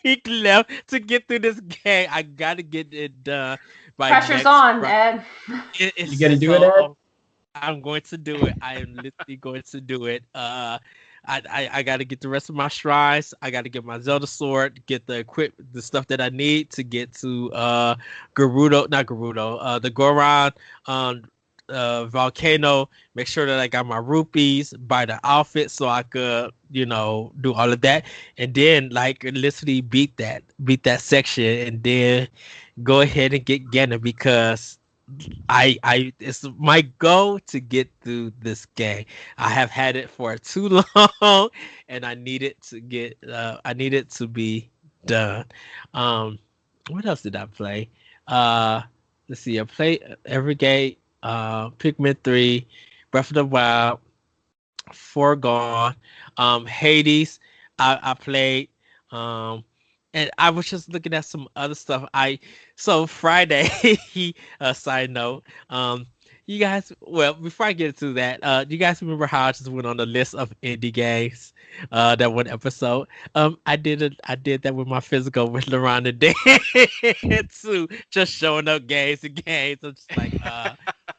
week left to get through this game. I gotta get it done. Pressure's on, Ed. You gotta do it, Ed. I'm going to do it. I am literally going to do it. I got to get the rest of my shrines. I got to get my Zelda sword, get the stuff that I need to get to the Goron volcano. Make sure that I got my rupees, buy the outfit so I could, do all of that, and then like literally beat that section, and then go ahead and get Ganon because it's my goal to get through this game. I have had it for too long, and I need it to be done. What else did I play? Let's see. I played Evergate, Pikmin 3, Breath of the Wild, Foregone, Hades. I played. And I was just looking at some other stuff. So Friday, side note, you guys, well, before I get into that, do you guys remember how I just went on the list of indie games, that one episode? I did that with my physical with LaRon and Dan too, just showing up games and games. I'm just like,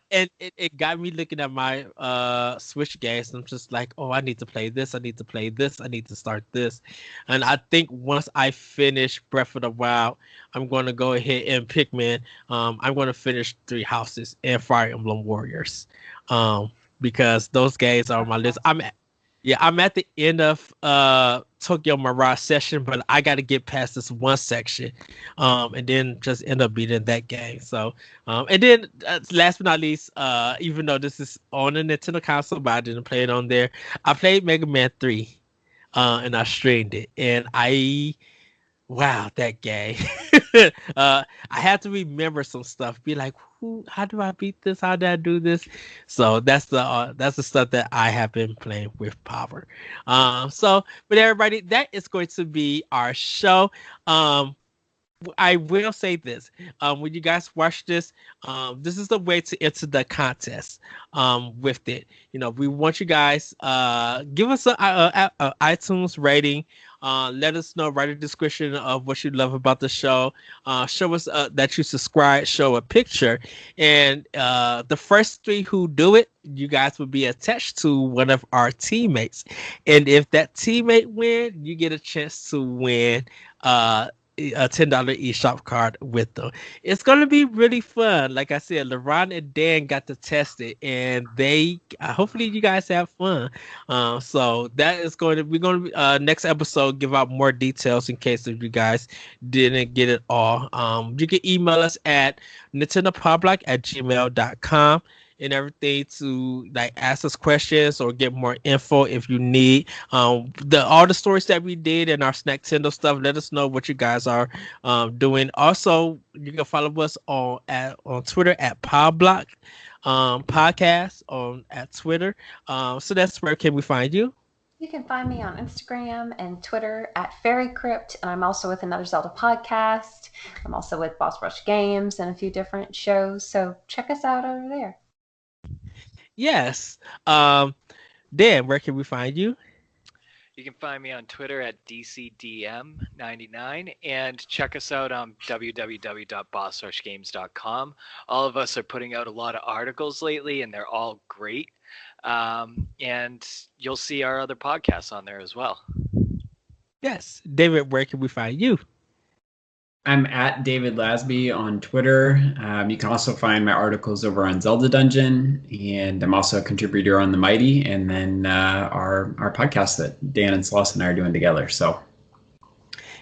and it got me looking at my Switch games. And I'm just like, oh, I need to play this. I need to play this. I need to start this. And I think once I finish Breath of the Wild, I'm going to go ahead and Pikmin. I'm going to finish 3 Houses and Fire Emblem Warriors, because those games are on my list. I'm at the end of Tokyo Mirage Session, but I got to get past this one section, and then just end up beating that game. So, and then last but not least, even though this is on a Nintendo console, but I didn't play it on there, I played Mega Man 3, and I streamed it, and wow, that game. I had to remember some stuff. Be like, how do I beat this? How did I do this? So that's the stuff that I have been playing with Power. But everybody, that is going to be our show. I will say this. When you guys watch this, this is the way to enter the contest with it. We want you guys give us a iTunes rating. Let us know, write a description of what you love about the show. Show us that you subscribe, show a picture. And the first 3 who do it, you guys will be attached to one of our teammates. And if that teammate wins, you get a chance to win a $10 eShop card with them. It's gonna be really fun. Like I said, LeRon and Dan got to test it, and they hopefully you guys have fun. So that is going to we're going to next episode give out more details in case if you guys didn't get it all. You can email us at nintendopowblock@gmail.com and everything to like ask us questions or get more info if you need. All the stories that we did and our Snack Tendo stuff. Let us know what you guys are doing. Also, you can follow us on Twitter at Pow Block podcast on at Twitter. So that's where can we find you? You can find me on Instagram and Twitter at Fairy Crypt, and I'm also with Another Zelda podcast. I'm also with Boss Rush Games and a few different shows. So check us out over there. Yes. Dan, where can we find you? You can find me on Twitter at DCDM99 and check us out on www.bossrushgames.com. All of us are putting out a lot of articles lately, and they're all great. And you'll see our other podcasts on there as well. Yes. David, where can we find you? I'm at David Lasby on Twitter. You can also find my articles over on Zelda Dungeon, and I'm also a contributor on The Mighty, and then our podcast that Dan and Celeste and I are doing together. So,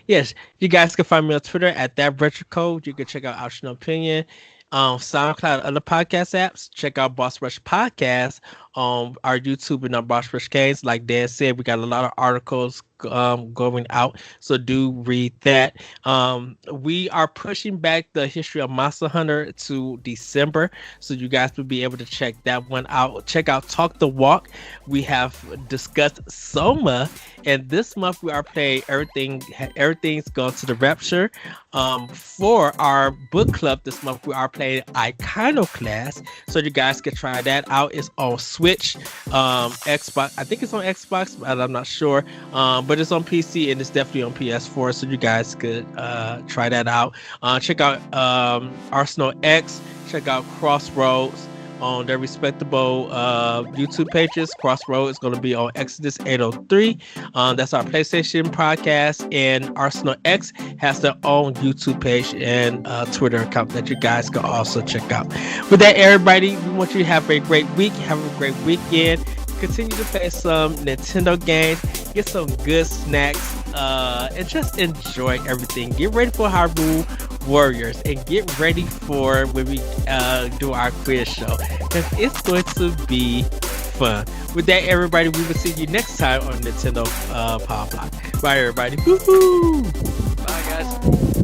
yes, you guys can find me on Twitter at That Retro Code. You can check out Optional Opinion, SoundCloud, other podcast apps. Check out Boss Rush Podcast on our YouTube and our Boss Rush Games. Like Dan said, we got a lot of articles going out, so do read that. We are pushing back the history of Monster Hunter to December, so you guys will be able to check that one out. Check out Talk the Walk. We have discussed Soma, and this month we are playing Everything's Gone to the Rapture. For our book club this month, we are playing Iconoclast, so you guys can try that out. It's on Switch, Xbox. I think it's on Xbox, but I'm not sure. But it's on PC and it's definitely on PS4, so you guys could try that out. Check out Arsenal X. Check out Crossroads on their respectable YouTube pages. Crossroads is going to be on Exodus 803. That's our PlayStation podcast, and Arsenal X has their own YouTube page and Twitter account that you guys can also check out. With that, everybody, we want you to have a great week. Have a great weekend. Continue to play some Nintendo games, get some good snacks, and just enjoy everything. Get ready for Hyrule Warriors and get ready for when we do our quiz show, because it's going to be fun. With that, everybody, we will see you next time on Nintendo Pow Block. Bye, everybody. Woo-hoo! Bye, guys.